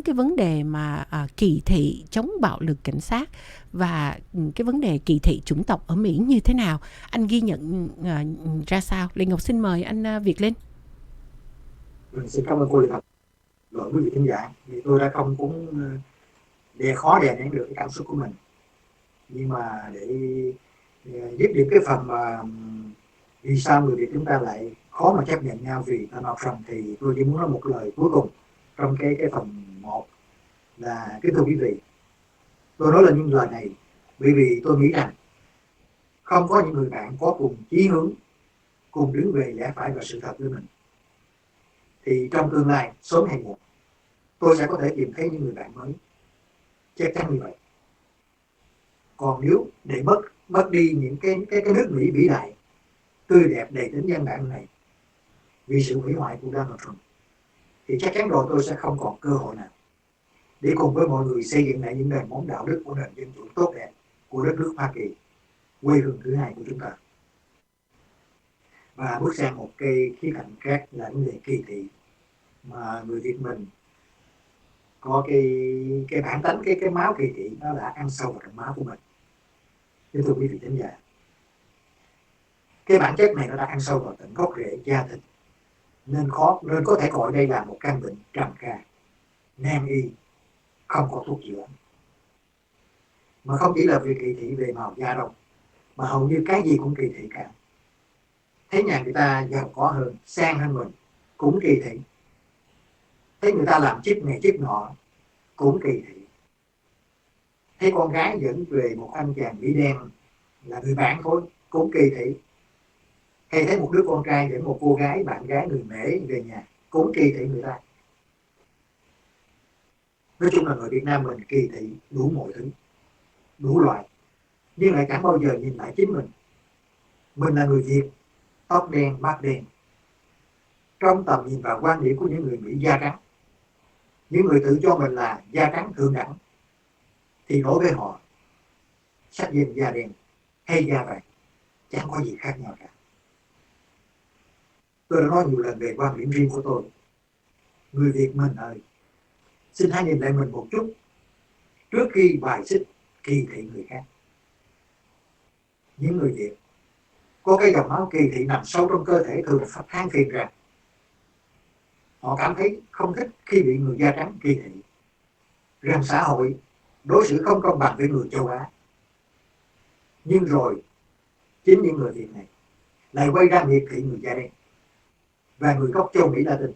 cái vấn đề mà kỳ thị chống bạo lực cảnh sát và cái vấn đề kỳ thị chủng tộc ở Mỹ như thế nào, anh ghi nhận ra sao? Lê Ngọc xin mời anh Việt Linh. Xin cảm ơn cô Lê Ngọc. Lỗi quý vị khán giả, vì tôi đã không cũng khó đè nén được cái cảm xúc của mình. Nhưng mà để dứt điểm cái phần mà vì sao người Việt chúng ta lại khó mà chấp nhận nhau vì Donald Trump, thì tôi chỉ muốn nói một lời cuối cùng trong cái phần 1 là kính thưa quý vị, tôi nói là những lời này bởi vì tôi nghĩ rằng không có những người bạn có cùng chí hướng, cùng đứng về lẽ phải và sự thật với mình, thì trong tương lai sớm hay muộn tôi sẽ có thể tìm thấy những người bạn mới, chắc chắn như vậy. Còn nếu để mất đi những cái nước Mỹ vĩ đại, tươi đẹp, đầy tính dân bản này vì sự hủy hoại của Donald Trump, thì chắc chắn rồi tôi sẽ không còn cơ hội nào để cùng với mọi người xây dựng lại những nền móng đạo đức của nền dân chủ tốt đẹp của đất nước Hoa Kỳ, quê hương thứ hai của chúng ta. Và bước sang một cái khía cạnh khác là vấn đề kỳ thị, mà người Việt mình có cái bản tính, cái máu kỳ thị nó đã ăn sâu vào trong máu của mình. Thưa quý vị khán giả, cái bản chất này nó đã ăn sâu vào tận gốc rễ da thịt, nên có thể gọi đây là một căn bệnh trầm kha, nan y, không có thuốc chữa. Mà không chỉ là việc kỳ thị về màu da đâu, mà hầu như cái gì cũng kỳ thị cả. Thấy nhà người ta giàu có hơn, sang hơn mình cũng kỳ thị. Thấy người ta làm chức này chức nọ cũng kỳ thị. Thấy con gái dẫn về một anh chàng Mỹ đen là người bạn thôi cũng kỳ thị. Hay thấy một đứa con trai dẫn một cô gái, bạn gái người Mễ về nhà cũng kỳ thị người ta. Nói chung là người Việt Nam mình kỳ thị đủ mọi thứ, đủ loại. nhưng lại chẳng bao giờ nhìn lại chính mình. Mình là người Việt, tóc đen, mắt đen. Trong tầm nhìn và quan điểm của những người Mỹ da trắng, những người tự cho mình là da trắng thượng đẳng, thì đối với họ, sắc dân da đen hay da vàng chẳng có gì khác nhau cả. Tôi đã nói nhiều lần về quan điểm riêng của tôi. Người Việt mình ơi, xin hãy nhìn lại mình một chút trước khi bài xích kỳ thị người khác. Những người Việt có cái dòng máu kỳ thị nằm sâu trong cơ thể thường than phiền rằng họ cảm thấy không thích khi bị người da trắng kỳ thị, rằng xã hội đối xử không công bằng với người châu Á. Nhưng rồi chính những người Việt này lại quay ra miệt thị người da đen và người gốc châu Mỹ Latin.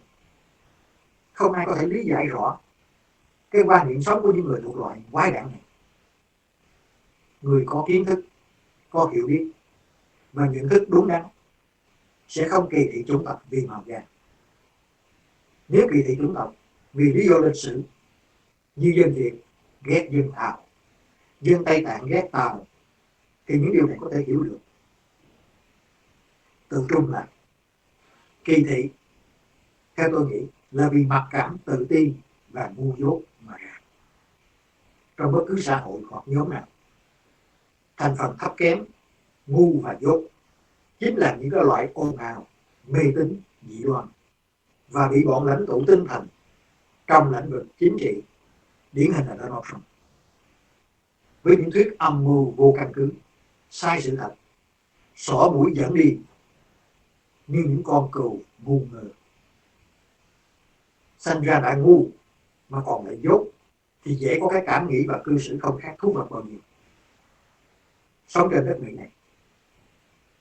Không ai có thể lý giải rõ cái quan niệm sống của những người thuộc loại quái đản này. Người có kiến thức, có hiểu biết và nhận thức đúng đắn sẽ không kỳ thị chủng tộc vì màu da. Nếu kỳ thị chủng tộc vì lý do lịch sử, như dân Việt ghét dân Tàu, dân Tây Tạng ghét Tàu, thì những điều này có thể hiểu được. Tự trung là kỳ thị, theo tôi nghĩ, là vì mặc cảm, tự ti và ngu dốt mà ra. Trong bất cứ xã hội hoặc nhóm nào, thành phần thấp kém, ngu và dốt chính là những cái loại ồn ào, mê tín, dị đoan và bị bọn lãnh tụ tinh thần trong lĩnh vực chính trị, điển hình là Donald Trump, với những thuyết âm mưu vô căn cứ, sai sự thật, xỏ mũi dẫn đi như những con cừu ngu ngơ. Sinh ra đã ngu mà còn lại dốt thì dễ có cái cảm nghĩ và cư xử không khác thú vật bao nhiêu. Sống trên đất Mỹ này,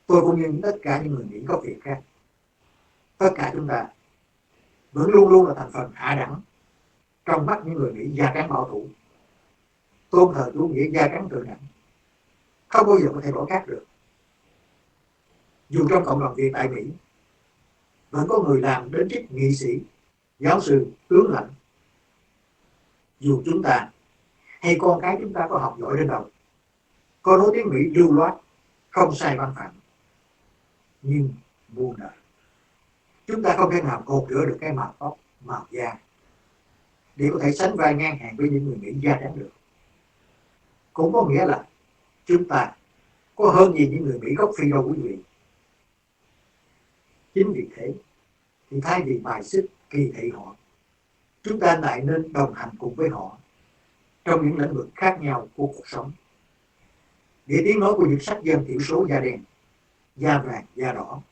tôi cũng như tất cả những người Mỹ gốc Việt khác, tất cả chúng ta vẫn luôn luôn là thành phần hạ đẳng trong mắt những người Mỹ da trắng bảo thủ, tôn thờ chủ nghĩa da trắng thượng đẳng, không bao giờ có thể đổi khác được. Dù trong cộng đồng Việt tại Mỹ vẫn có người làm đến chức nghị sĩ, giáo sư, tướng lãnh. Dù chúng ta hay con cái chúng ta có học giỏi đến đâu, có nói tiếng Mỹ lưu loát, không sai văn phạm, nhưng muôn đời chúng ta không thể nào cột rửa được cái màu tóc, màu da để có thể sánh vai ngang hàng với những người Mỹ da trắng được. Cũng có nghĩa là chúng ta có hơn gì những người Mỹ gốc Phi đâu quý vị. Chính vì thế thì thay vì bài xích kỳ thị họ, chúng ta lại nên đồng hành cùng với họ trong những lĩnh vực khác nhau của cuộc sống, để tiếng nói của những sắc dân thiểu số da đen, da vàng, da đỏ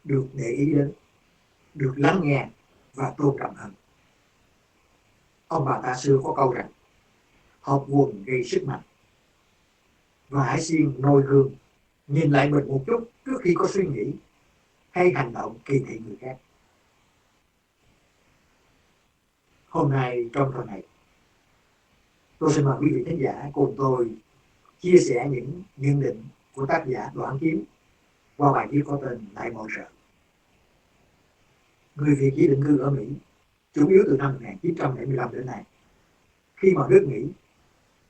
được để ý đến, được lắng nghe và tôn trọng hơn. Ông bà ta xưa có câu rằng hợp quần gây sức mạnh, và hãy xiên noi gương, nhìn lại mình một chút trước khi có suy nghĩ hay hành động kỳ thị người khác. Hôm nay trong tuần này, tôi xin mời quý vị khán giả cùng tôi chia sẻ những nhận định của tác giả Doãn Kiếm qua bài viết có tên Lại Mọi Sợ. Người Việt chỉ định cư ở Mỹ chủ yếu từ năm 1975 đến nay, khi mà nước Mỹ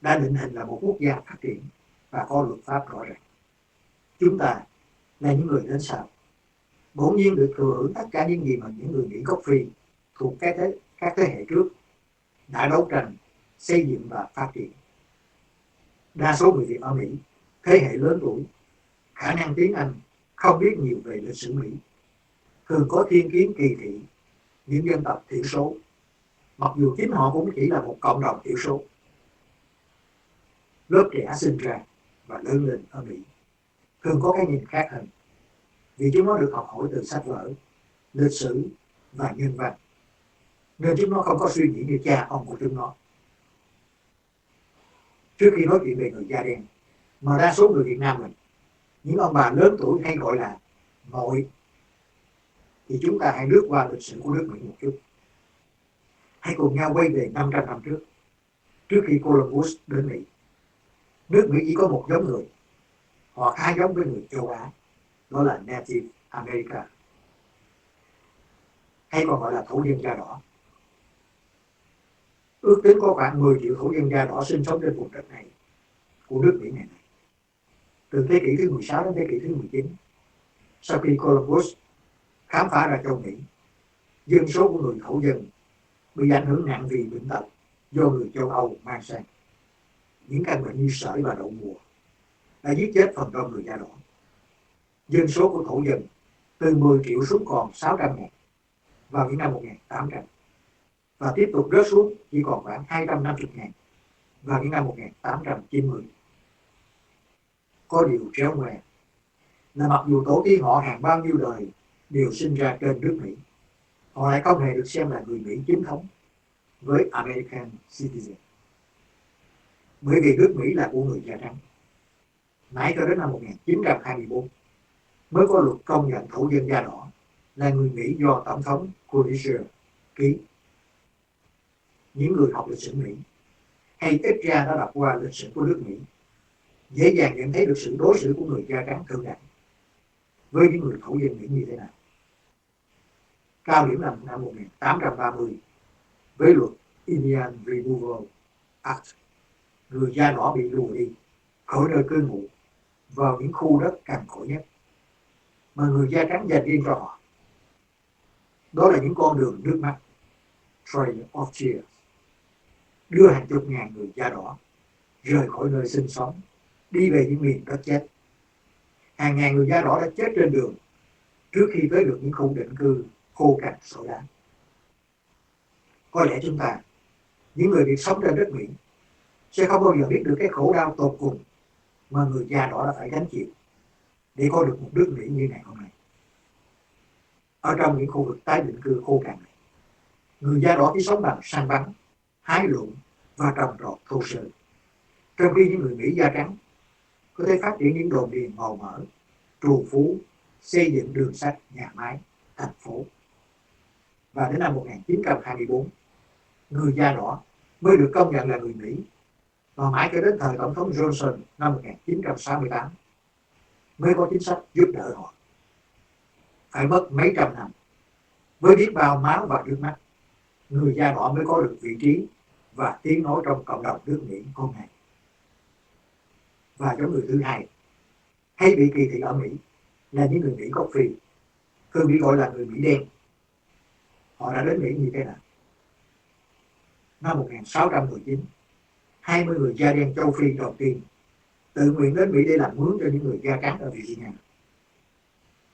đã định hình là một quốc gia phát triển và có luật pháp rõ ràng. Chúng ta là những người đến sau, bỗng nhiên được thừa hưởng tất cả những gì mà những người Mỹ gốc Phi thuộc các thế hệ trước đã đấu tranh, xây dựng và phát triển. Đa số người Việt ở Mỹ, thế hệ lớn tuổi, khả năng tiếng Anh, không biết nhiều về lịch sử Mỹ, thường có thiên kiến kỳ thị những dân tộc thiểu số, mặc dù chính họ cũng chỉ là một cộng đồng thiểu số. Lớp trẻ sinh ra và lớn lên ở Mỹ thường có cái nhìn khác hơn, vì chúng nó được học hỏi từ sách vở, lịch sử và nhân văn, nên chúng nó không có suy nghĩ như cha ông của chúng nó. Trước khi nói chuyện về người da đen, mà đa số người Việt Nam mình, những ông bà lớn tuổi hay gọi là nội, thì chúng ta hãy lướt qua lịch sử của nước Mỹ một chút. Hãy cùng nhau quay về 500 năm trước khi Columbus đến Mỹ. Nước Mỹ chỉ có một giống người, họ khá giống với người châu Á, đó là Native America, hay còn gọi là thổ dân da đỏ. Ước tính có khoảng 10 triệu thổ dân da đỏ sinh sống trên vùng đất này của nước Mỹ này. từ thế kỷ thứ 16 đến thế kỷ thứ 19. Sau khi Columbus khám phá ra châu Mỹ, dân số của người thổ dân bị ảnh hưởng nặng vì bệnh tật do người châu Âu mang sang. Những căn bệnh như sởi và đậu mùa đã giết chết phần đông người da đỏ. Dân số của thổ dân từ 10 triệu xuống còn 600.000 vào những năm 1800 và tiếp tục rớt xuống chỉ còn khoảng 250.000 vào những năm 1890. Có điều tréo ngoe là mặc dù tổ tiên họ hàng bao nhiêu đời đều sinh ra trên nước Mỹ, họ lại không hề được xem là người Mỹ chính thống với American Citizen. Bởi vì nước Mỹ là của người da trắng. Mãi cho đến năm 1924 mới có luật công nhận thổ dân da đỏ là người Mỹ do Tổng thống Coolidge ký. Những người học lịch sử Mỹ hay ít ra đã đọc qua lịch sử của nước Mỹ dễ dàng nhận thấy được sự đối xử của người da trắng thượng đẳng với những người thổ dân Mỹ như thế nào. Cao điểm là năm 1830 với luật Indian Removal Act, người da đỏ bị lùa đi khỏi nơi cư ngụ vào những khu đất cằn cỗi nhất mà người da trắng dành riêng cho họ. Đó là những con đường nước mắt, Trail of Tears, đưa hàng chục ngàn người da đỏ rời khỏi nơi sinh sống, đi về những miền đất chết. Hàng ngàn người da đỏ đã chết trên đường trước khi tới được những khu định cư khô cằn sỏi đá. Có lẽ chúng ta, những người Việt sống trên đất Mỹ, sẽ không bao giờ biết được cái khổ đau tột cùng mà người da đỏ đã phải gánh chịu để có được một nước Mỹ như ngày hôm nay. Ở trong những khu vực tái định cư khô cằn này, người da đỏ chỉ sống bằng săn bắn, hái lượm và trồng trọt thô sơ, trong khi những người Mỹ da trắng có thể phát triển những đồn điền màu mỡ, trù phú, xây dựng đường sắt, nhà máy, thành phố. Và đến năm 1924, người da đỏ mới được công nhận là người Mỹ, và mãi cho đến thời Tổng thống Johnson năm 1968 mới có chính sách giúp đỡ họ. Phải mất mấy trăm năm, với biết bao máu và nước mắt, người da đỏ mới có được vị trí và tiếng nói trong cộng đồng nước Mỹ hôm nay. Và giống người thứ hai hay bị kỳ thị ở Mỹ là những người Mỹ gốc Phi, thường bị gọi là người Mỹ đen. Họ đã đến Mỹ như thế nào? Năm 1619, 20 người da đen châu Phi đầu tiên tự nguyện đến Mỹ để làm mướn cho những người da trắng ở Virginia.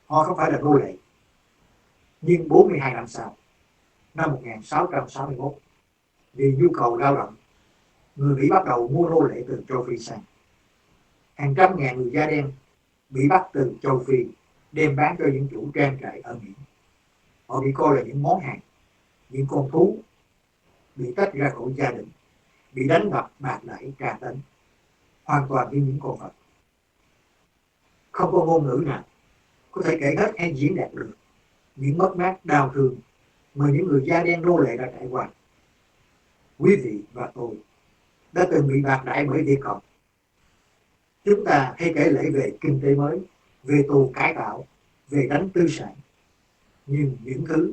Họ không phải là nô lệ. Nhưng 42 năm sau, năm 1661, vì nhu cầu lao động, người Mỹ bắt đầu mua nô lệ từ châu Phi sang. Hàng trăm ngàn người da đen bị bắt từ châu Phi đem bán cho những chủ trang trại ở Mỹ. Họ bị coi là những món hàng, những con thú, bị tách ra khỏi gia đình, bị đánh đập, bạc đãi, tra tấn, hoàn toàn như những con vật. Không có ngôn ngữ nào có thể kể hết hay diễn đạt được những mất mát đau thương mà những người da đen nô lệ đã trải qua. Quý vị và tôi đã từng bị bạc đãi bởi Việt Cộng. Chúng ta hay kể lể về kinh tế mới, về tù cải tạo, về đánh tư sản. Nhưng những thứ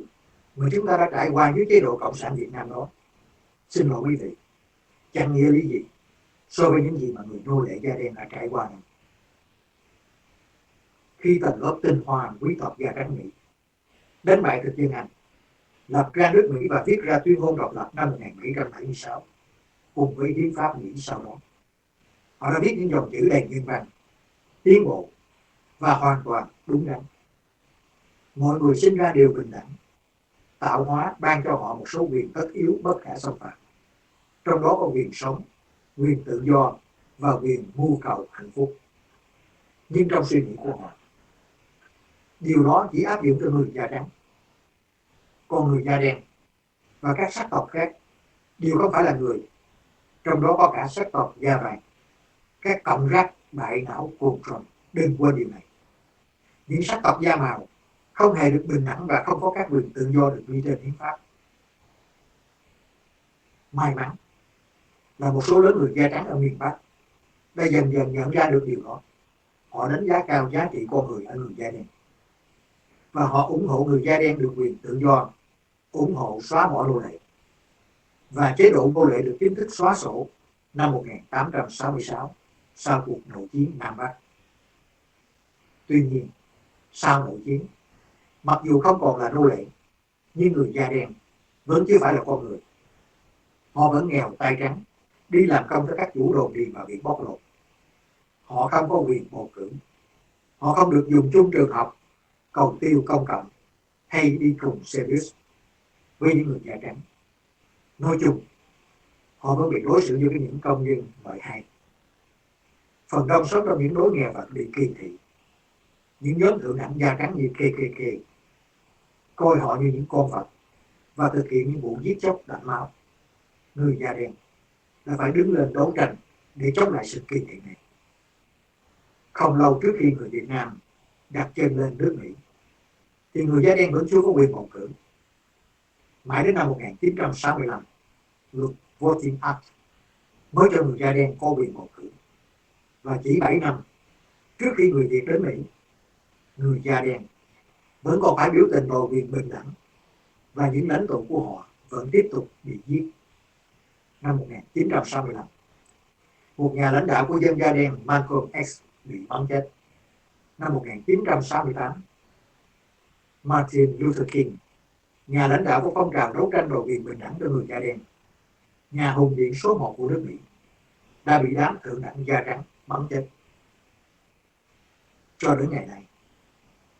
mà chúng ta đã trải qua dưới chế độ Cộng sản Việt Nam đó, xin lỗi quý vị, chẳng nghĩa lý gì so với những gì mà người nô lệ da đen đã trải qua này. Khi tầng lớp tinh hoa quý tộc da trắng Mỹ đánh bại thực dân Anh, lập ra nước Mỹ và viết ra tuyên ngôn độc lập năm 1776 cùng với hiến pháp Mỹ sau đó, họ đã viết những dòng chữ đầy nhân văn, tiến bộ và hoàn toàn đúng đắn. Mọi người sinh ra đều bình đẳng, tạo hóa ban cho họ một số quyền tất yếu bất khả xâm phạm, trong đó có quyền sống, quyền tự do và quyền mưu cầu hạnh phúc. Nhưng trong suy nghĩ của họ, điều đó chỉ áp dụng cho người da trắng. Còn người da đen và các sắc tộc khác đều không phải là người, trong đó có cả sắc tộc da vàng. Các cộng rác bại não cuồng tròn, đừng quên điều này. Những sắc tộc da màu không hề được bình đẳng và không có các quyền tự do được ghi trên hiến pháp. May mắn là một số lớn người da trắng ở miền Bắc đã dần dần nhận ra được điều đó. Họ đánh giá cao giá trị con người ở người da đen, và họ ủng hộ người da đen được quyền tự do, ủng hộ xóa bỏ nô lệ. Và chế độ nô lệ được chính thức xóa sổ năm 1866 sau cuộc nội chiến Nam Bắc. Tuy nhiên, sau nội chiến, mặc dù không còn là nô lệ, nhưng người da đen vẫn chưa phải là con người. Họ vẫn nghèo tay trắng, đi làm công cho các chủ đồn điền và bị bóc lột. Họ không có quyền bầu cử. Họ không được dùng chung trường học, cầu tiêu công cộng hay đi cùng xe buýt với những người da trắng. Nói chung, họ vẫn bị đối xử như những công nhân lợi hại. Phần đông sống trong những đói nghèo và bị kỳ thị. Những nhóm thượng đẳng da trắng như KKK coi họ như những con vật và thực hiện những vụ giết chóc đẫm máu. Người da đen đã phải đứng lên đấu tranh để chống lại sự kỳ thị này. Không lâu trước khi người Việt Nam đặt chân lên nước Mỹ, thì người da đen vẫn chưa có quyền bầu cử. Mãi đến năm 1965, luật Voting Act mới cho người da đen có quyền bầu cử. Và chỉ 7 năm trước khi người Việt đến Mỹ, người da đen vẫn còn phải biểu tình đòi quyền bình đẳng và những lãnh tụ của họ vẫn tiếp tục bị giết. Năm 1965, một nhà lãnh đạo của dân da đen Malcolm X bị bắn chết. Năm 1968, Martin Luther King, nhà lãnh đạo của phong trào đấu tranh đòi quyền bình đẳng cho người da đen, nhà hùng biện số 1 của nước Mỹ, đã bị đám thượng đẳng da trắng bắn chết. Cho đến ngày nay,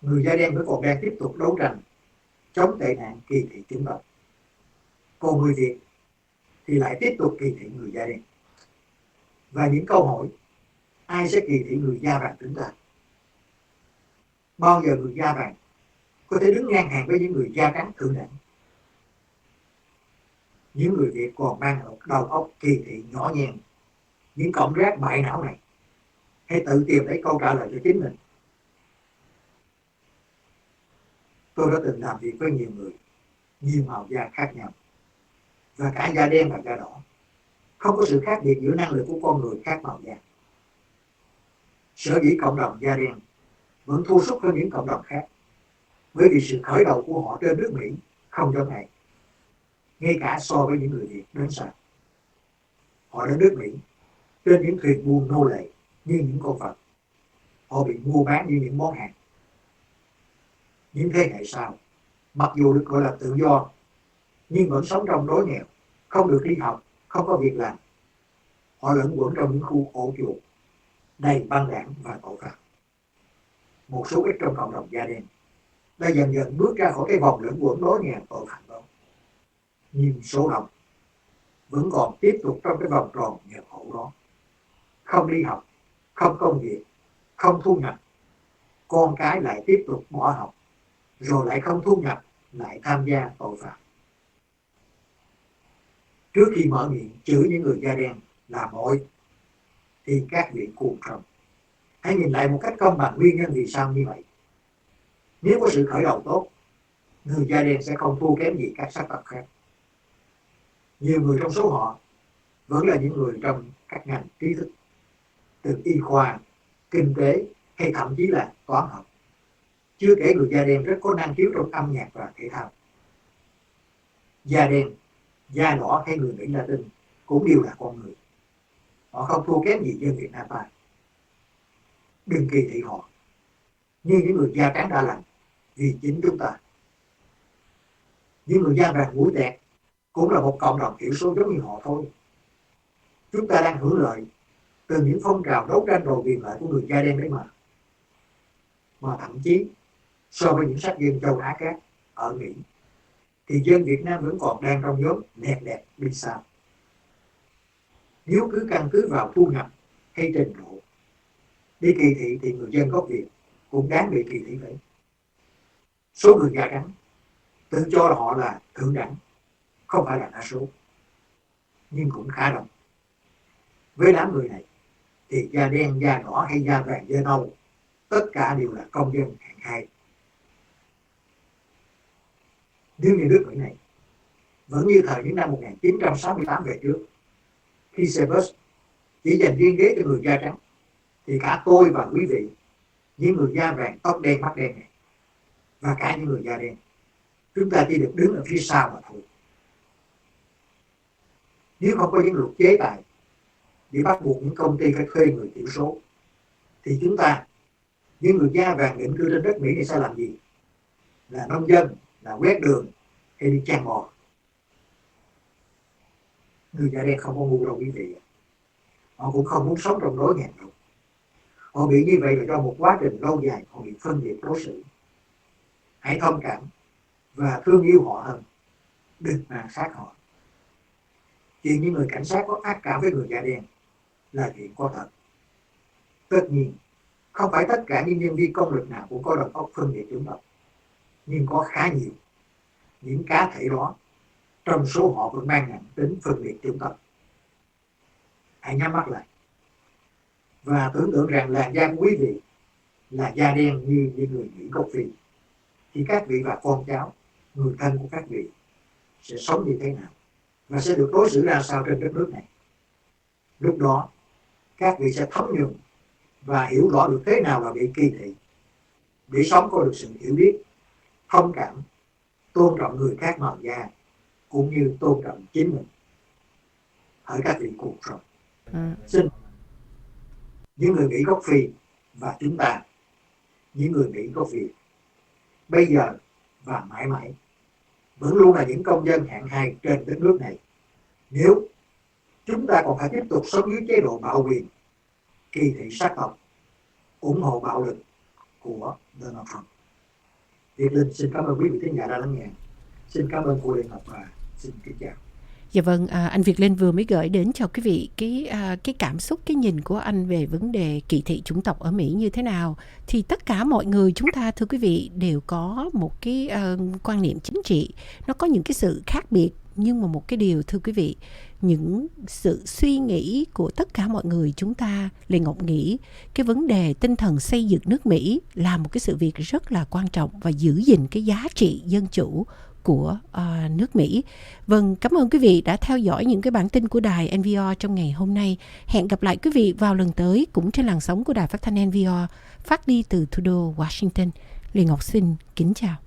người da đen vẫn còn đang tiếp tục đấu tranh chống tệ nạn kỳ thị chủng tộc. Còn người Việt thì lại tiếp tục kỳ thị người da đen. Và những câu hỏi, ai sẽ kỳ thị người da vàng chúng ta? Bao giờ người da vàng có thể đứng ngang hàng với những người da trắng thượng đẳng? Những người Việt còn mang đầu óc kỳ thị nhỏ nhen những cọng rác bại não này, hãy tự tìm lấy câu trả lời cho chính mình. Tôi đã từng làm việc với nhiều người, nhiều màu da khác nhau, và cả da đen và da đỏ. Không có sự khác biệt giữa năng lực của con người khác màu da. Sở dĩ cộng đồng da đen vẫn thua sút hơn những cộng đồng khác, bởi vì sự khởi đầu của họ trên nước Mỹ không giống ai, ngay cả so với những người Việt đến sau. Họ đến nước Mỹ trên những thuyền buôn nô lệ như những con vật. Họ bị mua bán như những món hàng. Những thế hệ sau, mặc dù được gọi là tự do, nhưng vẫn sống trong đói nghèo, không được đi học, không có việc làm. Họ lẫn quẩn trong những khu ổ chuột đầy băng đảng và tội phạm. Một số ít trong cộng đồng da đen đã dần dần bước ra khỏi cái vòng lẫn quẩn đói nghèo tội phạm đó. Nhưng số đông vẫn còn tiếp tục trong cái vòng tròn nghèo khổ đó. Không đi học, không công việc, không thu nhập. Con cái lại tiếp tục bỏ học, rồi lại không thu nhập, lại tham gia tội phạm. Trước khi mở miệng chửi những người da đen là mọi, thì các vị cùng trong. Hãy nhìn lại một cách công bằng nguyên nhân vì sao như vậy. Nếu có sự khởi đầu tốt, người da đen sẽ không thua kém gì các sắc tộc khác. Nhiều người trong số họ vẫn là những người trong các ngành trí thức, từ y khoa, kinh tế hay thậm chí là toán học. Chưa kể người da đen rất có năng khiếu trong âm nhạc và thể thao. Da đen, da đỏ hay người Mỹ Latin cũng đều là con người. Họ không thua kém gì dân Việt Nam ta. Đừng kỳ thị họ như những người da trắng đã làm vì chính chúng ta. Những người da vàng mũi tẹt cũng là một cộng đồng thiểu số giống như họ thôi. Chúng ta đang hưởng lợi từ những phong trào đấu tranh đòi quyền lợi của người da đen đấy mà. Mà thậm chí so với những sắc dân châu Á khác ở Mỹ, thì dân Việt Nam vẫn còn đang trong nhóm lẹt đẹt đi sau. Nếu cứ căn cứ vào thu nhập hay trình độ đi kỳ thị thì người dân gốc Việt cũng đáng bị kỳ thị vậy. Số người da trắng tự cho là họ là thượng đẳng, không phải là đa số, nhưng cũng khá đông. Với đám người này thì da đen, da đỏ hay da vàng, da nâu, tất cả đều là công dân hạng hai. Nếu như nước Mỹ này vẫn như thời những năm 1968 về trước, khi xe bus chỉ dành riêng ghế cho người da trắng, thì cả tôi và quý vị, những người da vàng, tóc đen, mắt đen này, và cả những người da đen, chúng ta chỉ được đứng ở phía sau mà thôi. Nếu không có những luật chế tài để bắt buộc những công ty phải thuê người thiểu số, thì chúng ta Những người da vàng định cư trên đất Mỹ này sẽ làm gì? Là nông dân, là quét đường hay đi chăn bò? Người da đen không có ngu đâu quý vị. Họ cũng không muốn sống trong đói nghèo đâu. Họ bị như vậy là do một quá trình lâu dài họ bị phân biệt đối xử. Hãy thông cảm và thương yêu họ hơn, đừng mạt sát họ. Chuyện những người cảnh sát có ác cảm với người da đen là chuyện có thật. Tất nhiên, không phải tất cả những nhân viên công lực nào cũng có đầu óc phân biệt chủng tộc, nhưng có khá nhiều những cá thể đó, trong số họ vẫn mang nặng tính phân biệt chủng tộc. Hãy nhắm mắt lại và tưởng tượng rằng làn da của quý vị là da đen như những người Mỹ gốc Phi, thì các vị và con cháu, người thân của các vị sẽ sống như thế nào và sẽ được đối xử ra sao trên đất nước này. Lúc đó, các vị sẽ thấm nhuần và hiểu rõ được thế nào là bị kỳ thị, để sống có được sự hiểu biết, thông cảm, tôn trọng người khác màu da, cũng như tôn trọng chính mình. Hỡi các vị cùng sống. Xin những người Mỹ gốc Phi và chúng ta, những người Mỹ gốc Việt, bây giờ và mãi mãi vẫn luôn là những công dân hạng hai trên đất nước này, nếu chúng ta còn phải tiếp tục sống dưới chế độ bạo quyền, kỳ thị sắc tộc, ủng hộ bạo lực của Donald Trump. Việt Linh xin cảm ơn quý vị khán giả đã lắng nghe. Xin cảm ơn cô Liên Ngọc và xin kính chào. Dạ vâng, anh Việt Linh vừa mới gửi đến cho quý vị cái cảm xúc, cái nhìn của anh về vấn đề kỳ thị chủng tộc ở Mỹ như thế nào. Thì tất cả mọi người chúng ta, thưa quý vị, đều có một cái quan niệm chính trị. Nó có những cái sự khác biệt, nhưng mà một cái điều, thưa quý vị, những sự suy nghĩ của tất cả mọi người chúng ta, Lê Ngọc nghĩ cái vấn đề tinh thần xây dựng nước Mỹ là một cái sự việc rất là quan trọng và giữ gìn cái giá trị dân chủ của nước Mỹ. Vâng, cảm ơn quý vị đã theo dõi những cái bản tin của đài NVR trong ngày hôm nay. Hẹn gặp lại quý vị vào lần tới cũng trên làn sóng của đài phát thanh NVR phát đi từ thủ đô Washington. Lê Ngọc xin kính chào.